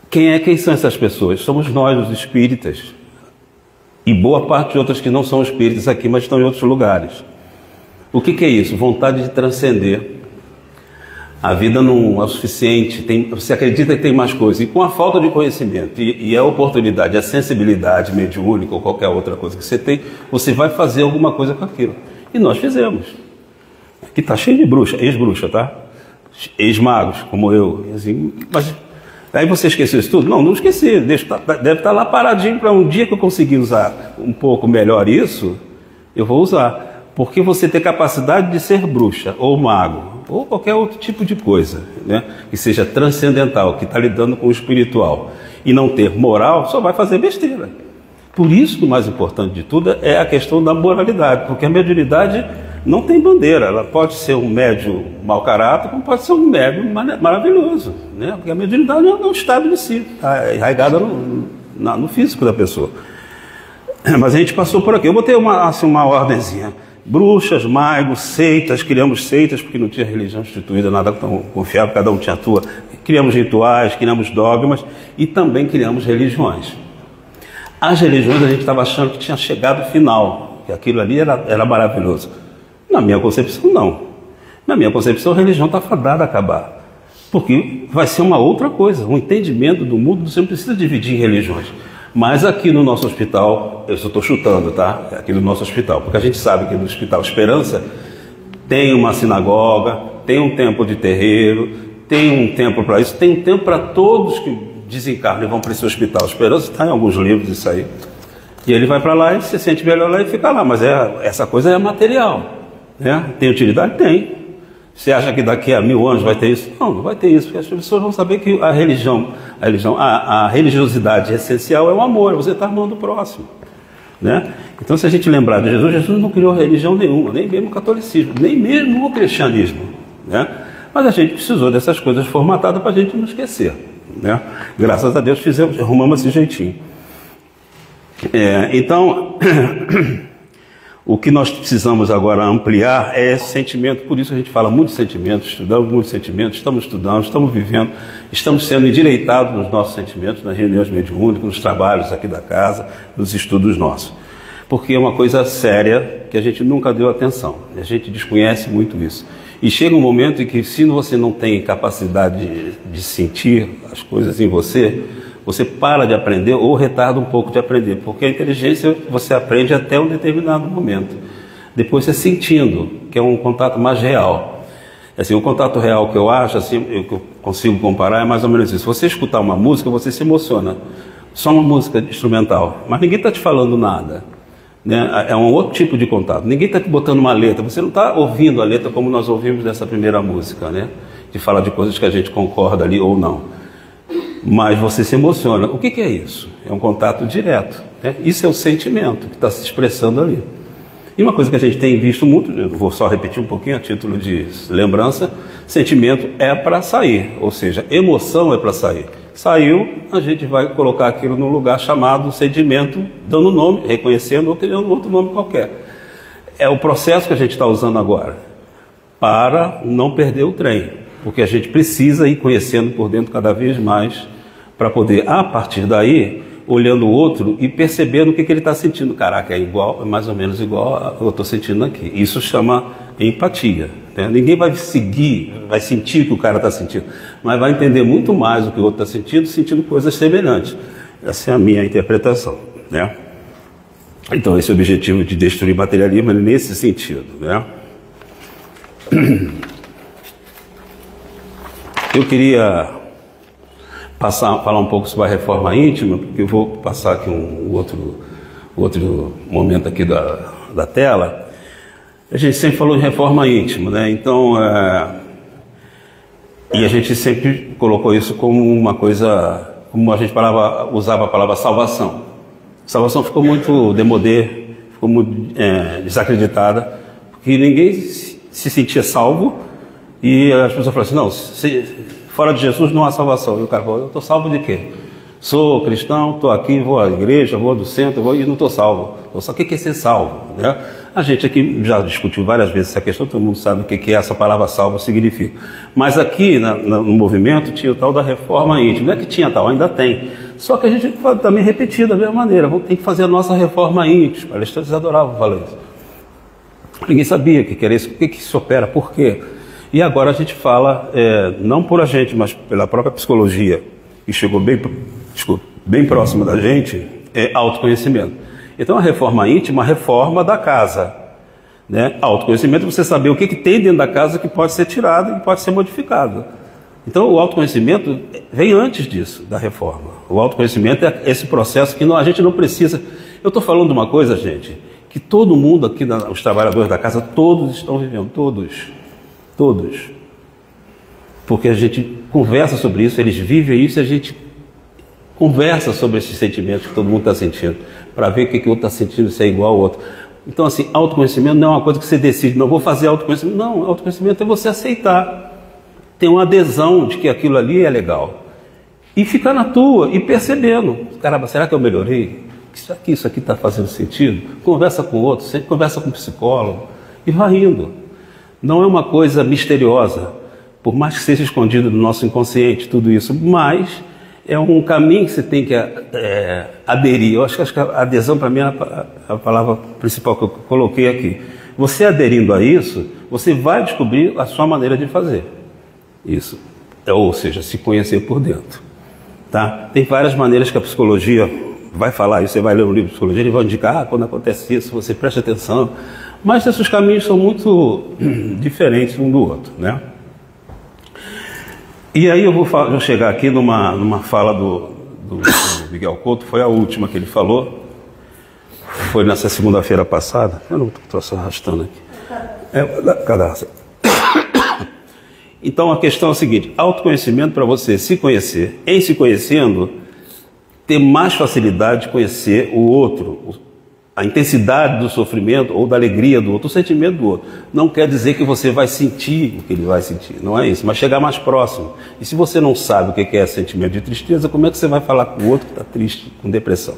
Quem são essas pessoas? Somos nós, os espíritas. E boa parte de outras que não são espíritas aqui, mas estão em outros lugares. O que é isso? Vontade de transcender. A vida não é o suficiente, você acredita que tem mais coisas. E com a falta de conhecimento e a oportunidade, a sensibilidade mediúnica ou qualquer outra coisa que você tem, você vai fazer alguma coisa com aquilo. E nós fizemos. Aqui está cheio de bruxa, ex-bruxa, tá? Ex-magos, como eu. Assim, mas aí você esqueceu isso tudo? Não esqueci. Deve estar lá paradinho para um dia que eu conseguir usar um pouco melhor isso, eu vou usar. Porque você tem capacidade de ser bruxa, ou mago, ou qualquer outro tipo de coisa, né? Que seja transcendental, que está lidando com o espiritual. e não ter moral, só vai fazer besteira. Por isso que o mais importante de tudo é a questão da moralidade, porque a mediunidade não tem bandeira, ela pode ser um médium mau caráter, como pode ser um médium maravilhoso, né? Porque a mediunidade é um estado de si, está enraizada no físico da pessoa. Mas a gente passou por aqui, eu botei uma ordenzinha: bruxas, magos, seitas. Criamos seitas porque não tinha religião instituída, nada tão confiável, cada um tinha a sua. Criamos rituais, criamos dogmas e também criamos religiões. As religiões a gente estava achando que tinha chegado ao final, que aquilo ali era maravilhoso. Na minha concepção, não. Na minha concepção, a religião está fadada a acabar, porque vai ser uma outra coisa, um entendimento do mundo. Você não precisa dividir em religiões. Mas aqui no nosso hospital, eu só estou chutando, tá? Aqui no nosso hospital, porque a gente sabe que no Hospital Esperança tem uma sinagoga, tem um templo de terreiro, tem um templo para isso, tem um templo para todos que desencarnam e vão para esse Hospital Esperança. Está em alguns livros isso aí. E ele vai para lá e se sente melhor lá e fica lá. Mas essa coisa é material, né? Tem utilidade? Tem. Você acha que daqui a 1000 anos vai ter isso? Não, não vai ter isso, porque as pessoas vão saber que a religiosidade essencial é o amor, você está amando o próximo, né? Então, se a gente lembrar de Jesus, Jesus não criou religião nenhuma, nem mesmo o catolicismo, nem mesmo o cristianismo, né? Mas a gente precisou dessas coisas formatadas para a gente não esquecer, né? Graças a Deus arrumamos esse jeitinho. Então... O que nós precisamos agora ampliar é esse sentimento. Por isso a gente fala muito de sentimentos, estudamos muito sentimentos, estamos estudando, estamos vivendo, estamos sendo endireitados nos nossos sentimentos, nas reuniões mediúnicas, nos trabalhos aqui da casa, nos estudos nossos. Porque é uma coisa séria que a gente nunca deu atenção, a gente desconhece muito isso. E chega um momento em que, se você não tem capacidade de sentir as coisas em você, você para de aprender ou retarda um pouco de aprender, porque a inteligência você aprende até um determinado momento. Depois você sentindo, que é um contato mais real. Assim, o contato real que eu acho, assim, que eu consigo comparar, é mais ou menos isso. Se você escutar uma música, você se emociona. Só uma música instrumental, mas ninguém está te falando nada, né? É um outro tipo de contato. Ninguém está te botando uma letra, você não está ouvindo a letra como nós ouvimos dessa primeira música, né? Que fala de coisas que a gente concorda ali ou não. Mas você se emociona. O que é isso? É um contato direto, né? Isso é o sentimento que está se expressando ali. E uma coisa que a gente tem visto muito, eu vou só repetir um pouquinho a título de lembrança: sentimento é para sair, ou seja, emoção é para sair. Saiu, a gente vai colocar aquilo no lugar chamado sentimento, dando nome, reconhecendo ou criando outro nome qualquer. É o processo que a gente está usando agora, para não perder o trem. Porque a gente precisa ir conhecendo por dentro cada vez mais, para poder, a partir daí, olhando o outro e percebendo o que ele está sentindo. Caraca, é mais ou menos igual ao que eu estou sentindo aqui. Isso chama empatia, né? Ninguém vai sentir o que o cara está sentindo, mas vai entender muito mais o que o outro está sentindo coisas semelhantes. Essa é a minha interpretação, né? Então, esse é o objetivo de destruir materialismo nesse sentido, né? Eu queria falar um pouco sobre a reforma íntima, porque eu vou passar aqui um outro momento aqui da tela. A gente sempre falou de reforma íntima, né? Então, e a gente sempre colocou isso como uma coisa, como a gente usava a palavra salvação. Salvação ficou muito demodé, ficou muito desacreditada, porque ninguém se sentia salvo. E as pessoas falam assim: não, fora de Jesus não há salvação. E o cara fala: eu estou salvo de quê? Sou cristão, estou aqui, vou à igreja, vou do centro, e não estou salvo. Só o que é ser salvo, né? A gente aqui já discutiu várias vezes essa questão, todo mundo sabe o que essa palavra salvo significa. Mas aqui no movimento tinha o tal da reforma íntima. Não é que tinha tal, ainda tem. Só que a gente pode também repetir da mesma maneira. Vamos ter que fazer a nossa reforma íntima. Os palestrantes adoravam falar isso. Ninguém sabia o que era isso, o que se opera, por quê. E agora a gente fala, não por a gente, mas pela própria psicologia, que chegou bem próxima da gente, é autoconhecimento. Então a reforma íntima é uma reforma da casa, né? Autoconhecimento é você saber o que tem dentro da casa que pode ser tirado e pode ser modificado. Então o autoconhecimento vem antes disso, da reforma. O autoconhecimento é esse processo que a gente não precisa. Eu estou falando de uma coisa, gente, que todo mundo aqui, os trabalhadores da casa, todos estão vivendo, todos. Porque a gente conversa sobre isso, eles vivem isso e a gente Conversa sobre esses sentimentos que todo mundo está sentindo, para ver o que o outro está sentindo, se é igual ao outro. Então, assim, autoconhecimento não é uma coisa que você decide, não vou fazer autoconhecimento. Não, autoconhecimento é você aceitar, ter uma adesão de que aquilo ali é legal. E ficar na tua, e percebendo, caramba, será que eu melhorei? Será que isso aqui está fazendo sentido? Conversa com outro, sempre conversa com um psicólogo, e vai indo. Não é uma coisa misteriosa, por mais que seja escondido no nosso inconsciente, tudo isso, mas é um caminho que você tem que aderir. Eu acho que a adesão, para mim, é a palavra principal que eu coloquei aqui. Você aderindo a isso, você vai descobrir a sua maneira de fazer isso. Ou seja, se conhecer por dentro. Tá? Tem várias maneiras que a psicologia vai falar isso. Você vai ler um livro de psicologia, ele vai indicar, quando acontece isso, você preste atenção. Mas esses caminhos são muito diferentes um do outro, né? E aí eu vou chegar aqui numa fala do Miguel Couto, foi a última que ele falou, foi nessa segunda-feira passada. Eu não estou arrastando aqui. Cadastro. Então a questão é a seguinte: autoconhecimento para você se conhecer, em se conhecendo, ter mais facilidade de conhecer o outro, a intensidade do sofrimento ou da alegria do outro, o sentimento do outro. Não quer dizer que você vai sentir o que ele vai sentir, não é isso, mas chegar mais próximo. E se você não sabe o que é sentimento de tristeza, como é que você vai falar com o outro que está triste, com depressão?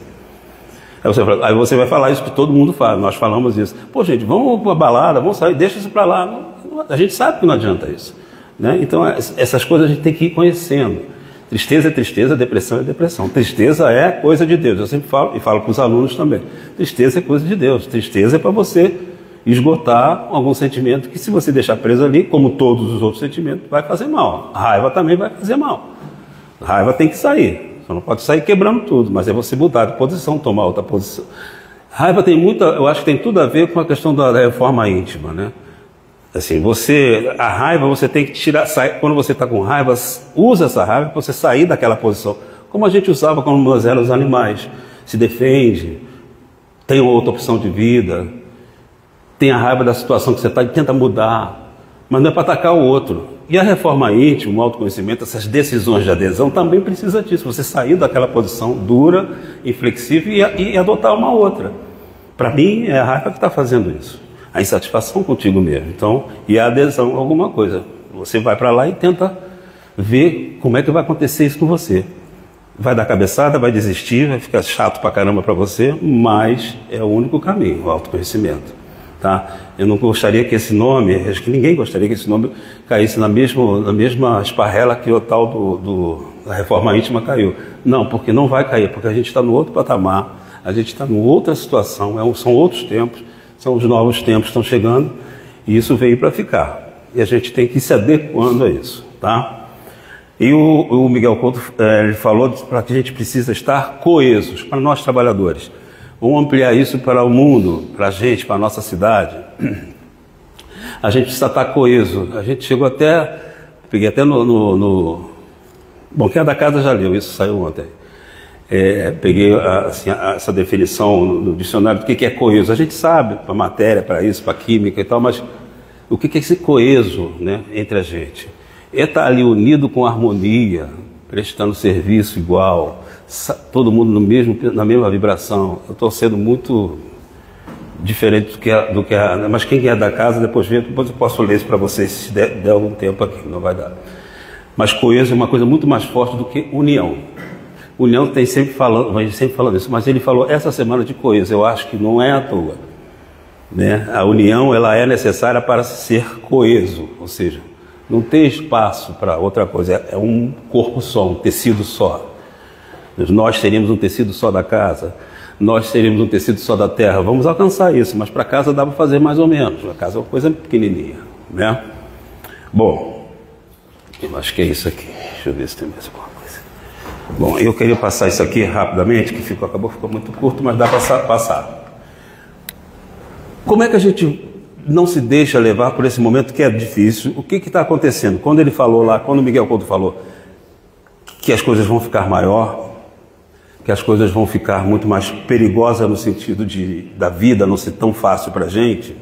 Aí você vai falar isso que todo mundo fala, nós falamos isso. Pô, gente, vamos para a balada, vamos sair, deixa isso para lá. A gente sabe que não adianta isso, né? Então essas coisas a gente tem que ir conhecendo. Tristeza é tristeza, depressão é depressão. Tristeza é coisa de Deus. Eu sempre falo, e falo com os alunos também. Tristeza é coisa de Deus. Tristeza é para você esgotar algum sentimento que, se você deixar preso ali, como todos os outros sentimentos, vai fazer mal. A raiva também vai fazer mal. A raiva tem que sair. Você não pode sair quebrando tudo, mas é você mudar de posição, tomar outra posição. A raiva tem eu acho que tem tudo a ver com a questão da reforma íntima, né? Assim, a raiva você tem que tirar, quando você está com raiva, usa essa raiva para você sair daquela posição, como a gente usava quando nós éramos os animais, se defende, tem outra opção de vida, tem a raiva da situação que você está e tenta mudar, mas não é para atacar o outro. E a reforma íntima, o autoconhecimento, essas decisões de adesão também precisa disso, você sair daquela posição dura, inflexível e adotar uma outra. Para mim é a raiva que está fazendo isso. A insatisfação contigo mesmo. Então, e a adesão a alguma coisa. Você vai para lá e tenta ver como é que vai acontecer isso com você. Vai dar cabeçada, vai desistir, vai ficar chato pra caramba para você, mas é o único caminho, o autoconhecimento. Tá? Eu não gostaria que esse nome, acho que ninguém gostaria que esse nome caísse na mesma esparrela que o tal da reforma íntima caiu. Não, porque não vai cair, porque a gente está no outro patamar, a gente está em outra situação, são outros tempos. São os novos tempos que estão chegando e isso veio para ficar. E a gente tem que ir se adequando a isso, tá? E o Miguel Couto ele falou para que a gente precisa estar coesos, para nós trabalhadores. Vamos ampliar isso para o mundo, para a gente, para a nossa cidade. A gente precisa estar coeso. A gente chegou peguei até bom, quem é da casa já leu, isso saiu ontem. Peguei essa definição no dicionário do que é coeso. A gente sabe, para matéria, para isso, para química e tal, mas o que é esse coeso, né, entre a gente? É estar ali unido com harmonia, prestando serviço igual, todo mundo na mesma vibração. Eu estou sendo muito diferente do que mas quem é da casa, depois eu posso ler isso para vocês, se der algum tempo aqui, não vai dar. Mas coeso é uma coisa muito mais forte do que união. União tem sempre falando isso, mas ele falou essa semana de coeso. Eu acho que não é à toa, né? A união ela é necessária para ser coeso, ou seja, não tem espaço para outra coisa. É um corpo só, um tecido só. Nós teríamos um tecido só da casa, nós teríamos um tecido só da terra. Vamos alcançar isso, mas para casa dá para fazer mais ou menos. A casa é uma coisa pequenininha, né? Bom, eu acho que é isso aqui. Deixa eu ver se tem mais alguma coisa. Bom, eu queria passar isso aqui rapidamente, que ficou muito curto, mas dá para passar. Como é que a gente não se deixa levar por esse momento que é difícil? O que está acontecendo? Quando ele falou lá, quando o Miguel Couto falou que as coisas vão ficar maior, que as coisas vão ficar muito mais perigosas no sentido da vida não ser tão fácil para a gente,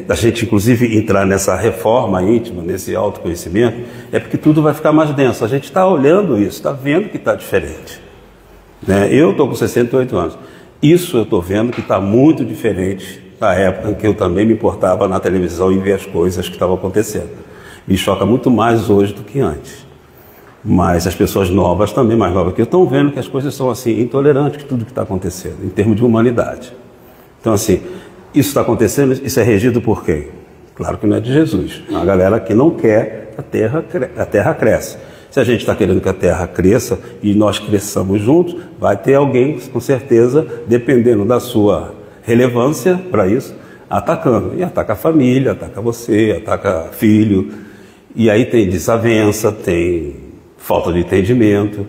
da gente inclusive entrar nessa reforma íntima, nesse autoconhecimento, é porque tudo vai ficar mais denso. A gente está olhando isso, está vendo que está diferente. Né? Eu estou com 68 anos. Isso eu estou vendo que está muito diferente da época em que eu também me importava na televisão e ver as coisas que estavam acontecendo. Me choca muito mais hoje do que antes. Mas as pessoas novas, também mais novas que eu, estão vendo que as coisas são assim, intolerantes com tudo que está acontecendo, em termos de humanidade. Então, assim, isso está acontecendo, isso é regido por quem? Claro que não é de Jesus. É uma galera que não quer que a terra cresça. Se a gente está querendo que a terra cresça e nós cresçamos juntos, vai ter alguém, com certeza, dependendo da sua relevância para isso, atacando. E ataca a família, ataca você, ataca filho. E aí tem desavença, tem falta de entendimento,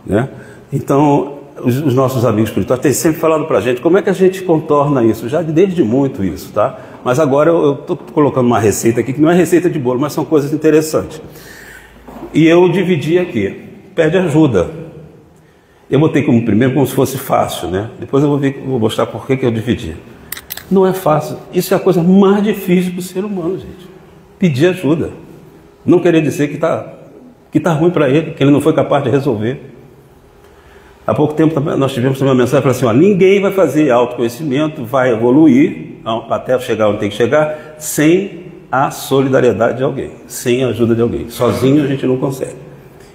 né? Então, os nossos amigos espirituais têm sempre falado para a gente como é que a gente contorna isso, já desde muito isso, tá? Mas agora eu estou colocando uma receita aqui, que não é receita de bolo, mas são coisas interessantes. E eu dividi aqui, pede ajuda. Eu botei como primeiro como se fosse fácil, né? Depois eu vou mostrar por que eu dividi. Não é fácil, isso é a coisa mais difícil para o ser humano, gente. Pedir ajuda. Não querer dizer que está ruim para ele, que ele não foi capaz de resolver. Há pouco tempo nós tivemos uma mensagem para assim, ó, ninguém vai fazer autoconhecimento, vai evoluir até chegar onde tem que chegar, sem a solidariedade de alguém, sem a ajuda de alguém. Sozinho a gente não consegue.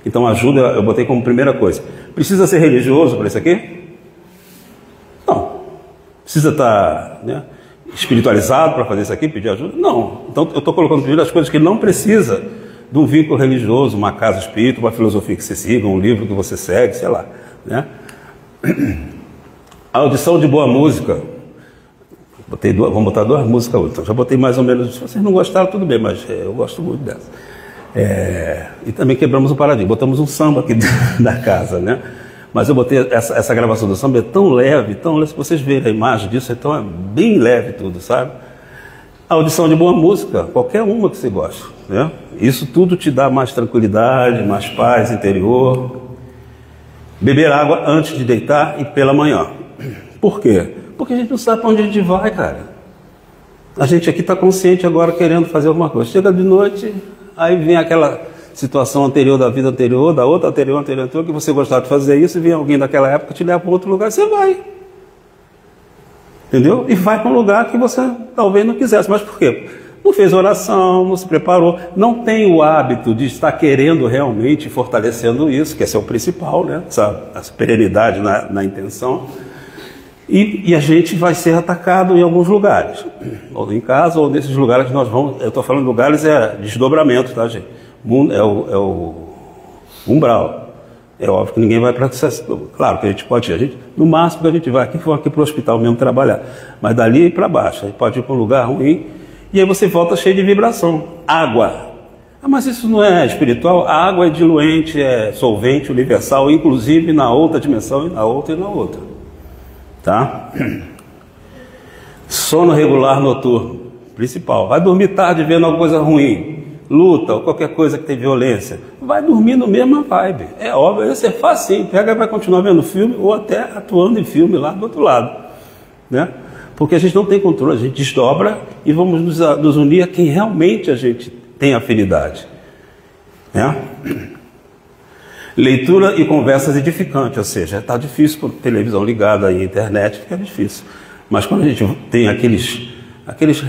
Então ajuda, eu botei como primeira coisa. Precisa ser religioso para isso aqui? Não. Precisa estar, né, espiritualizado para fazer isso aqui, pedir ajuda? Não. Então eu estou colocando primeiro as coisas que não precisa de um vínculo religioso, uma casa espírita, uma filosofia que você siga, um livro que você segue, sei lá, né? A audição de boa música. Vamos botar 2 músicas hoje. Então, já botei mais ou menos. Se vocês não gostaram, tudo bem, mas eu gosto muito dessa. E também quebramos o paradigma, botamos um samba aqui da casa, né? Mas eu botei essa gravação do samba, é tão leve, se vocês verem a imagem disso, então é bem leve tudo, sabe? A audição de boa música, qualquer uma que você goste, né? Isso tudo te dá mais tranquilidade, mais paz interior. Beber água antes de deitar e pela manhã. Por quê? Porque a gente não sabe para onde a gente vai, cara. A gente aqui está consciente agora querendo fazer alguma coisa. Chega de noite, aí vem aquela situação anterior da vida anterior, da outra anterior, que você gostava de fazer isso, e vem alguém daquela época te leva para outro lugar, você vai. Entendeu? E vai para um lugar que você talvez não quisesse. Mas por quê? Não fez oração, não se preparou, não tem o hábito de estar querendo realmente fortalecendo isso, que esse é o principal, né? Essa perenidade na intenção. E a gente vai ser atacado em alguns lugares, ou em casa, ou nesses lugares que nós vamos. Eu estou falando de lugares, desdobramento, tá, gente? É o umbral. É óbvio que ninguém vai para essa. Claro que a gente pode ir, no máximo que a gente vai aqui para o hospital mesmo trabalhar, mas dali para baixo, a gente pode ir para um lugar ruim, e aí você volta cheio de vibração. Água. Mas isso não é espiritual? A água é diluente, é solvente, universal, inclusive na outra dimensão, e na outra. Tá? Sono regular noturno, principal. Vai dormir tarde vendo alguma coisa ruim, luta ou qualquer coisa que tem violência, vai dormir no mesma vibe. É óbvio, isso é fácil, pega e vai continuar vendo filme ou até atuando em filme lá do outro lado, né? Porque a gente não tem controle, a gente desdobra e vamos nos unir a quem realmente a gente tem afinidade, né? Leitura e conversas edificantes, ou seja, está difícil com televisão ligada e internet, fica difícil. Mas quando a gente tem aqueles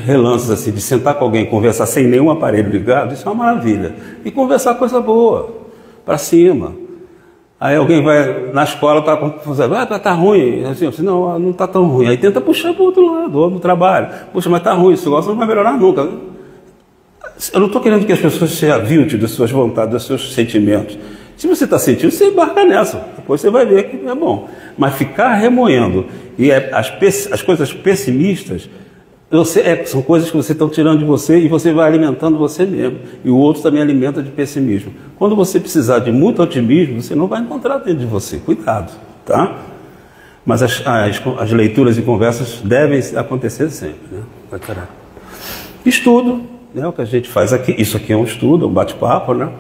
relances assim, de sentar com alguém e conversar sem nenhum aparelho ligado, isso é uma maravilha. E conversar coisa boa, para cima. Aí alguém vai na escola, está com confusão, tá ruim. Assim, não está tão ruim. Aí tenta puxar para o outro lado, ou no trabalho. Puxa, mas está ruim, esse negócio não vai melhorar nunca. Eu não estou querendo que as pessoas se aviltem das suas vontades, dos seus sentimentos. Se você está sentindo, você embarca nessa. Depois você vai ver que é bom. Mas ficar remoendo, e as coisas pessimistas, são coisas que você está tirando de você e você vai alimentando você mesmo. E o outro também alimenta de pessimismo. Quando você precisar de muito otimismo, você não vai encontrar dentro de você. Cuidado, tá? Mas as leituras e conversas devem acontecer sempre, né? Estudo, né? O que a gente faz aqui. Isso aqui é um estudo, um bate-papo, né?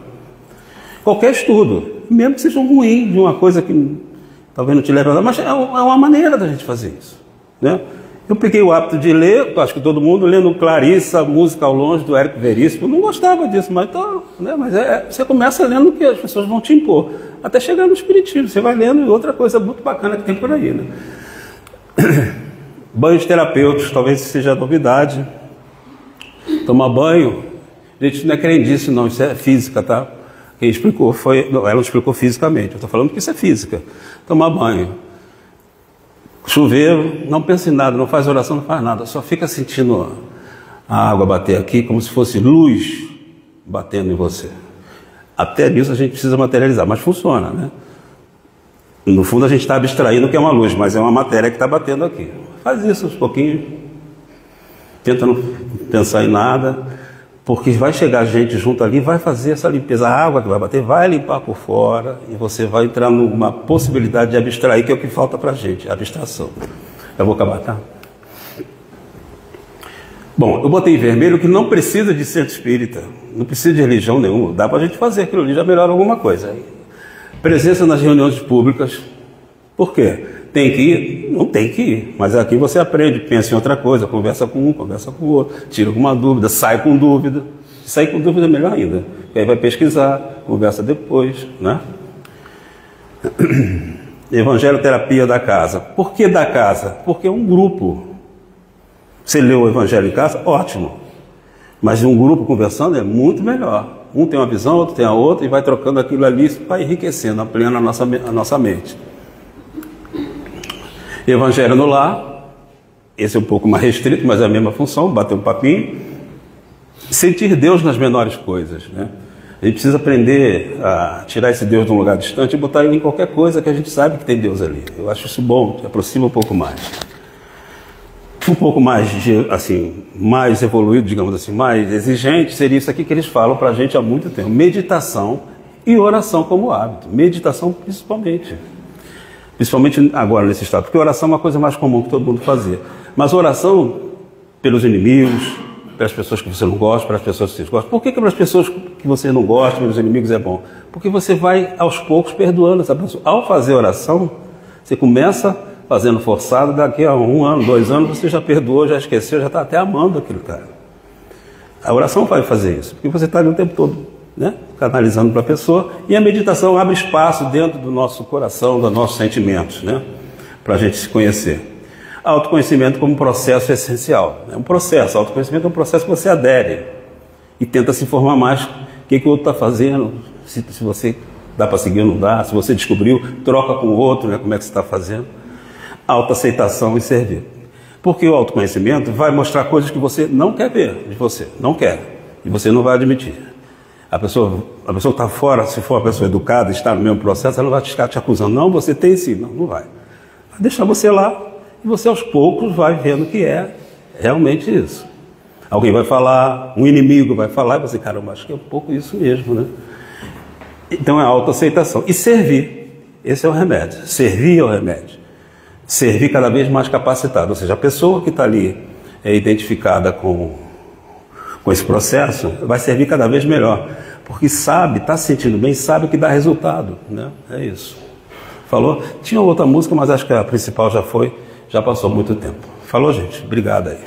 Qualquer estudo, mesmo que seja ruim, de uma coisa que talvez não te leve a nada, mas é uma maneira da gente fazer isso, né? Eu peguei o hábito de ler, acho que todo mundo, lendo Clarissa, Música ao Longe, do Érico Veríssimo. Eu não gostava disso, mas, você começa lendo o que as pessoas vão te impor, até chegar no Espiritismo. Você vai lendo e outra coisa muito bacana que tem por aí, né? Banhos terapêuticos, talvez seja novidade. Tomar banho, gente, isso não é crendice não, isso é física, tá? Quem explicou ela não explicou fisicamente, eu estou falando que isso é física. Tomar banho, chuveiro, não pensa em nada, não faz oração, não faz nada, só fica sentindo a água bater aqui como se fosse luz batendo em você. Até nisso a gente precisa materializar, mas funciona, né? No fundo a gente está abstraindo que é uma luz, mas é uma matéria que está batendo aqui. Faz isso uns pouquinhos, tenta não pensar em nada, porque vai chegar gente junto ali, vai fazer essa limpeza, a água que vai bater, vai limpar por fora, e você vai entrar numa possibilidade de abstrair, que é o que falta para a gente, a abstração. Eu vou acabar, tá? Bom, eu botei em vermelho que não precisa de centro espírita, não precisa de religião nenhuma, dá para a gente fazer aquilo ali, já melhora alguma coisa. Presença nas reuniões públicas, por quê? Tem que ir? Não tem que ir, mas aqui você aprende, pensa em outra coisa, conversa com um, conversa com o outro, tira alguma dúvida, sai com dúvida. Se sair com dúvida é melhor ainda, porque aí vai pesquisar, conversa depois, né? Evangelho terapia da casa. Por que da casa? Porque é um grupo. Você leu o Evangelho em casa? Ótimo. Mas um grupo conversando é muito melhor. Um tem uma visão, outro tem a outra, e vai trocando aquilo ali, vai enriquecendo, ampliando a nossa mente. Evangelho no lar, esse é um pouco mais restrito, mas é a mesma função, bater um papinho. Sentir Deus nas menores coisas, né? A gente precisa aprender a tirar esse Deus de um lugar distante e botar ele em qualquer coisa que a gente sabe que tem Deus ali. Eu acho isso bom, aproxima um pouco mais. Um pouco mais, assim, mais evoluído, digamos assim, mais exigente, seria isso aqui que eles falam para a gente há muito tempo. Meditação e oração como hábito. Meditação principalmente. Principalmente agora nesse estado, porque oração é uma coisa mais comum que todo mundo fazia. Mas oração pelos inimigos, pelas pessoas que você não gosta, pelas pessoas que você gosta. Por que pelas pessoas que você não gosta, pelos inimigos é bom? Porque você vai aos poucos perdoando essa pessoa. Ao fazer oração, você começa fazendo forçado, daqui a 1 ano, 2 anos, você já perdoou, já esqueceu, já está até amando aquele cara. A oração vai fazer isso, porque você está ali o tempo todo, né, canalizando para a pessoa, e a meditação abre espaço dentro do nosso coração, dos nossos sentimentos, né, para a gente se conhecer. Autoconhecimento como processo essencial. É um processo, autoconhecimento é um processo que você adere e tenta se informar mais o que o outro está fazendo, se você dá para seguir ou não dá, se você descobriu, troca com o outro, né, como é que você está fazendo. Autoaceitação e servir. Porque o autoconhecimento vai mostrar coisas que você não quer ver de você, não quer, e você não vai admitir. A pessoa que está fora, se for uma pessoa educada, está no mesmo processo, ela vai ficar te acusando. Não, você tem sim. Não, não vai. Vai deixar você lá e você aos poucos vai vendo que é realmente isso. Alguém vai falar, um inimigo vai falar, e você, caramba, acho que é um pouco isso mesmo, né? Então é autoaceitação. E servir. Esse é o remédio. Servir é o remédio. Servir cada vez mais capacitado. Ou seja, a pessoa que está ali identificada com esse processo vai servir cada vez melhor. Porque sabe, está se sentindo bem, sabe que dá resultado, né? É isso. Falou? Tinha outra música, mas acho que a principal já foi, já passou muito tempo. Falou, gente? Obrigado aí.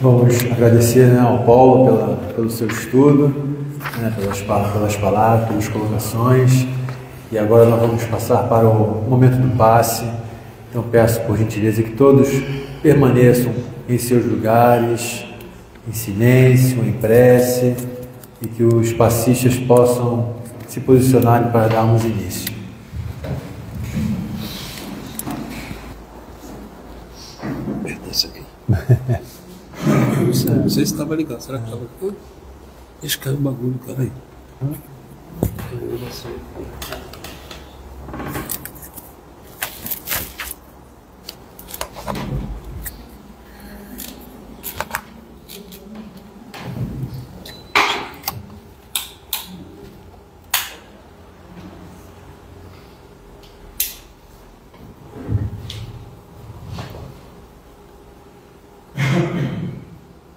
Vamos agradecer, né, ao Paulo pelo seu estudo, né, pelas palavras, pelas colocações. E agora nós vamos passar para o momento do passe. Então peço por gentileza que todos permaneçam em seus lugares, em silêncio, em prece, e que os passistas possam se posicionarem para darmos início. Isso aqui. Não sei se estava ligado. Será que estava ligado? Deixa cair o bagulho, cara aí.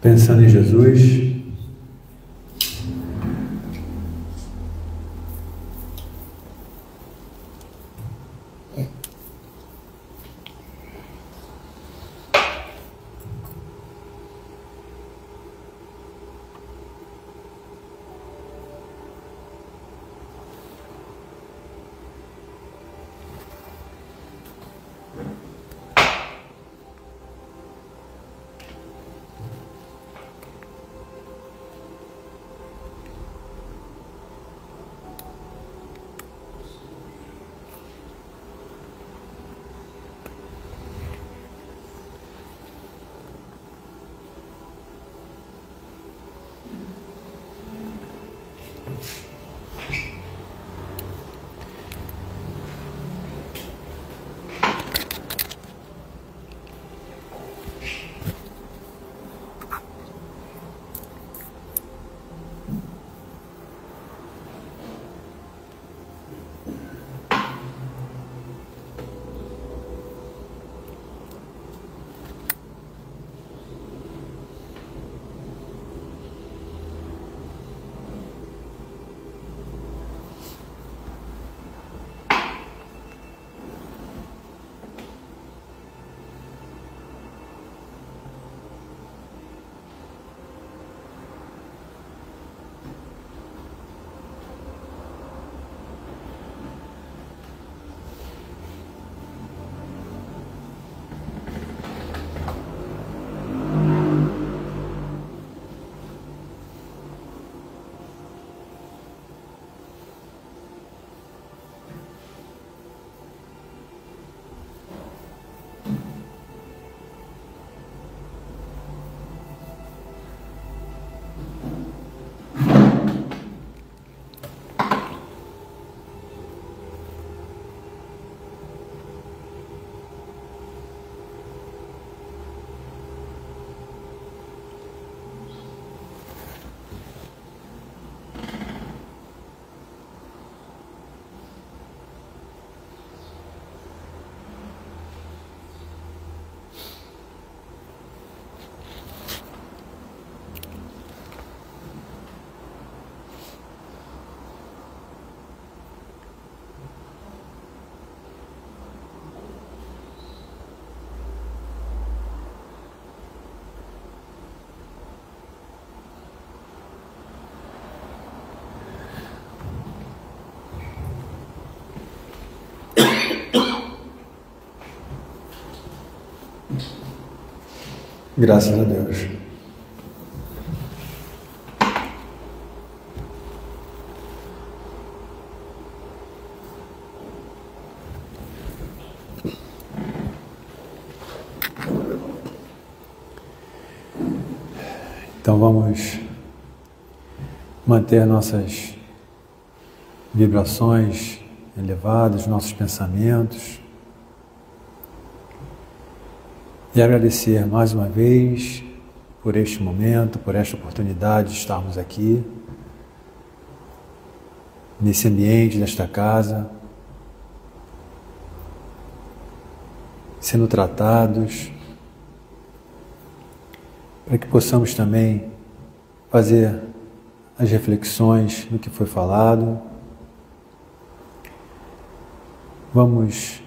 Pensando em Jesus, Graças a Deus. Então vamos manter nossas vibrações elevadas, nossos pensamentos, e agradecer mais uma vez por este momento, por esta oportunidade de estarmos aqui, nesse ambiente desta casa, sendo tratados, para que possamos também fazer as reflexões no que foi falado. Vamos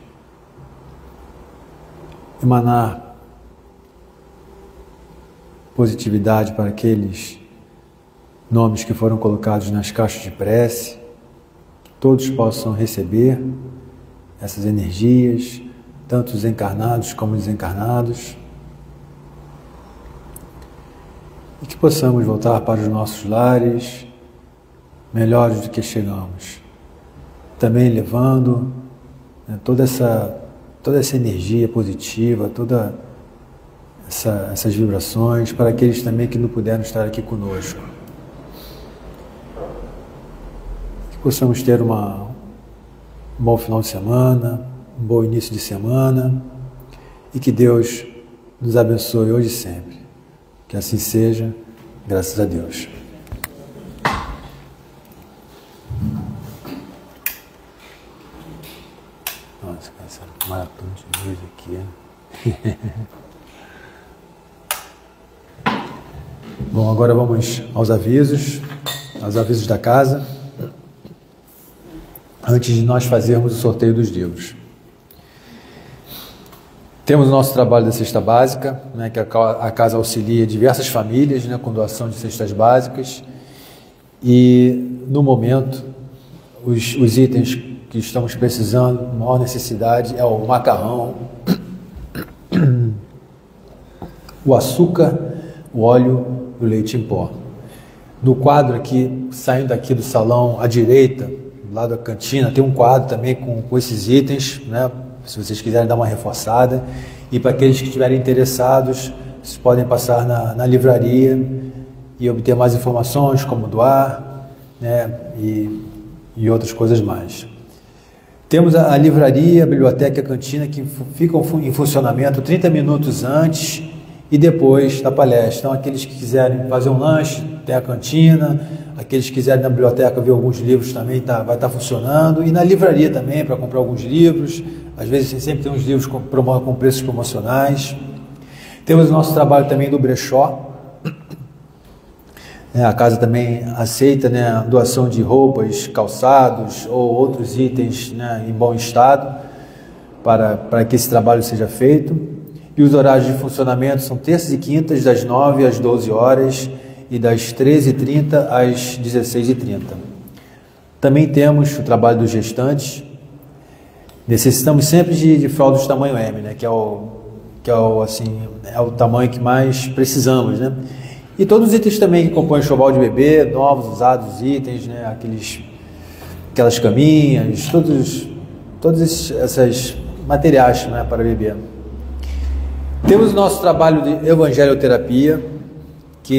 emanar positividade para aqueles nomes que foram colocados nas caixas de prece, que todos possam receber essas energias, tanto os encarnados como os desencarnados, e que possamos voltar para os nossos lares melhores do que chegamos, também levando toda essa energia positiva, todas essas vibrações para aqueles também que não puderam estar aqui conosco. Que possamos ter um bom final de semana, um bom início de semana, e que Deus nos abençoe hoje e sempre. Que assim seja, graças a Deus. Nossa, essa maratona de luz aqui. Bom, agora vamos aos avisos da casa, antes de nós fazermos o sorteio dos livros. Temos o nosso trabalho da cesta básica, que a casa auxilia diversas famílias, com doação de cestas básicas, e no momento os itens que estamos precisando, maior necessidade, é o macarrão, o açúcar, o óleo e o leite em pó. No quadro aqui, saindo aqui do salão à direita, do lado da cantina, tem um quadro também com esses itens, se vocês quiserem dar uma reforçada. E para aqueles que estiverem interessados, vocês podem passar na livraria e obter mais informações, como doar, e outras coisas mais. Temos a livraria, a biblioteca e a cantina que ficam em funcionamento 30 minutos antes e depois da palestra. Então, aqueles que quiserem fazer um lanche, tem a cantina. Aqueles que quiserem na biblioteca ver alguns livros também vai estar funcionando. E na livraria também, para comprar alguns livros. Às vezes sempre tem uns livros com preços promocionais. Temos o nosso trabalho também do brechó. A casa também aceita a doação de roupas, calçados ou outros itens em bom estado para que esse trabalho seja feito. E os horários de funcionamento são terças e quintas, das 9 às 12 horas e das 13h30 às 16h30. Também temos o trabalho dos gestantes. Necessitamos sempre de fraldas tamanho M, que é o tamanho que mais precisamos, E todos os itens também que compõem o enxoval de bebê, novos, usados itens, aquelas caminhas, todos esses materiais para bebê. Temos o nosso trabalho de evangelioterapia, que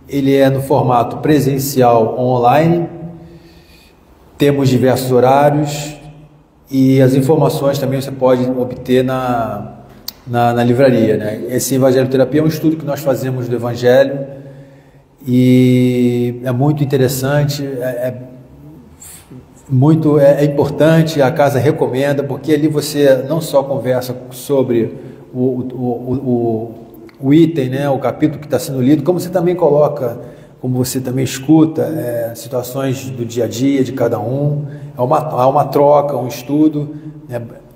ele é no formato presencial ou online. Temos diversos horários e as informações também você pode obter na livraria. Esse evangelioterapia é um estudo que nós fazemos do Evangelho e é muito interessante, é importante, a casa recomenda, porque ali você não só conversa sobre o item, o capítulo que está sendo lido, como você também coloca, como você também escuta situações do dia a dia de cada um. É uma troca, um estudo,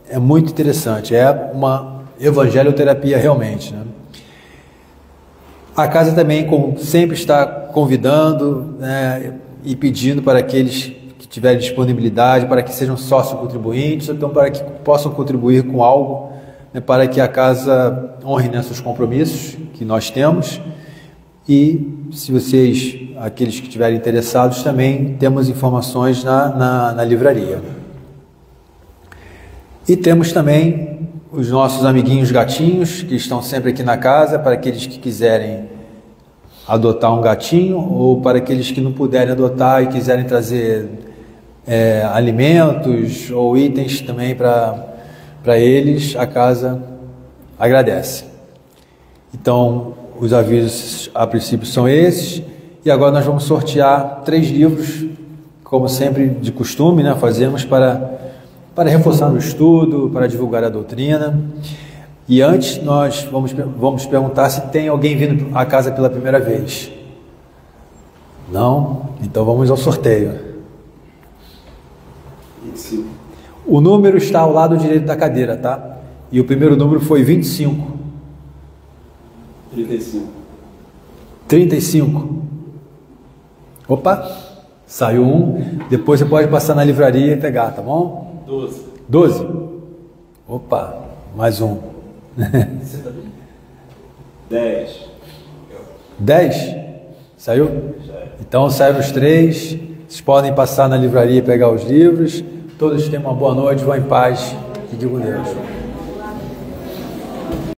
é muito interessante, é uma evangelioterapia realmente. A casa também sempre está convidando e pedindo para aqueles que tiverem disponibilidade, para que sejam sócios contribuintes, então para que possam contribuir com algo né, para que a casa honre nossos compromissos que nós temos. E se vocês, aqueles que estiverem interessados, também temos informações na livraria. E temos também os nossos amiguinhos gatinhos, que estão sempre aqui na casa, para aqueles que quiserem adotar um gatinho, ou para aqueles que não puderem adotar e quiserem trazer alimentos ou itens também para eles, a casa agradece. Então, os avisos a princípio são esses, e agora nós vamos sortear 3 livros, como sempre de costume, né, fazemos para reforçar o estudo, para divulgar a doutrina. E antes nós vamos perguntar se tem alguém vindo à casa pela primeira vez. Não? Então vamos ao sorteio. 25. O número está ao lado direito da cadeira, tá? E o primeiro número foi 25. 35. 35. Opa, saiu um. Depois você pode passar na livraria e pegar, tá bom? 12. 12. Opa, mais um. 10. 10? Saiu? Então saíram os 3. Vocês podem passar na livraria e pegar os livros. Todos tenham uma boa noite, vão em paz. Fiquem com Deus.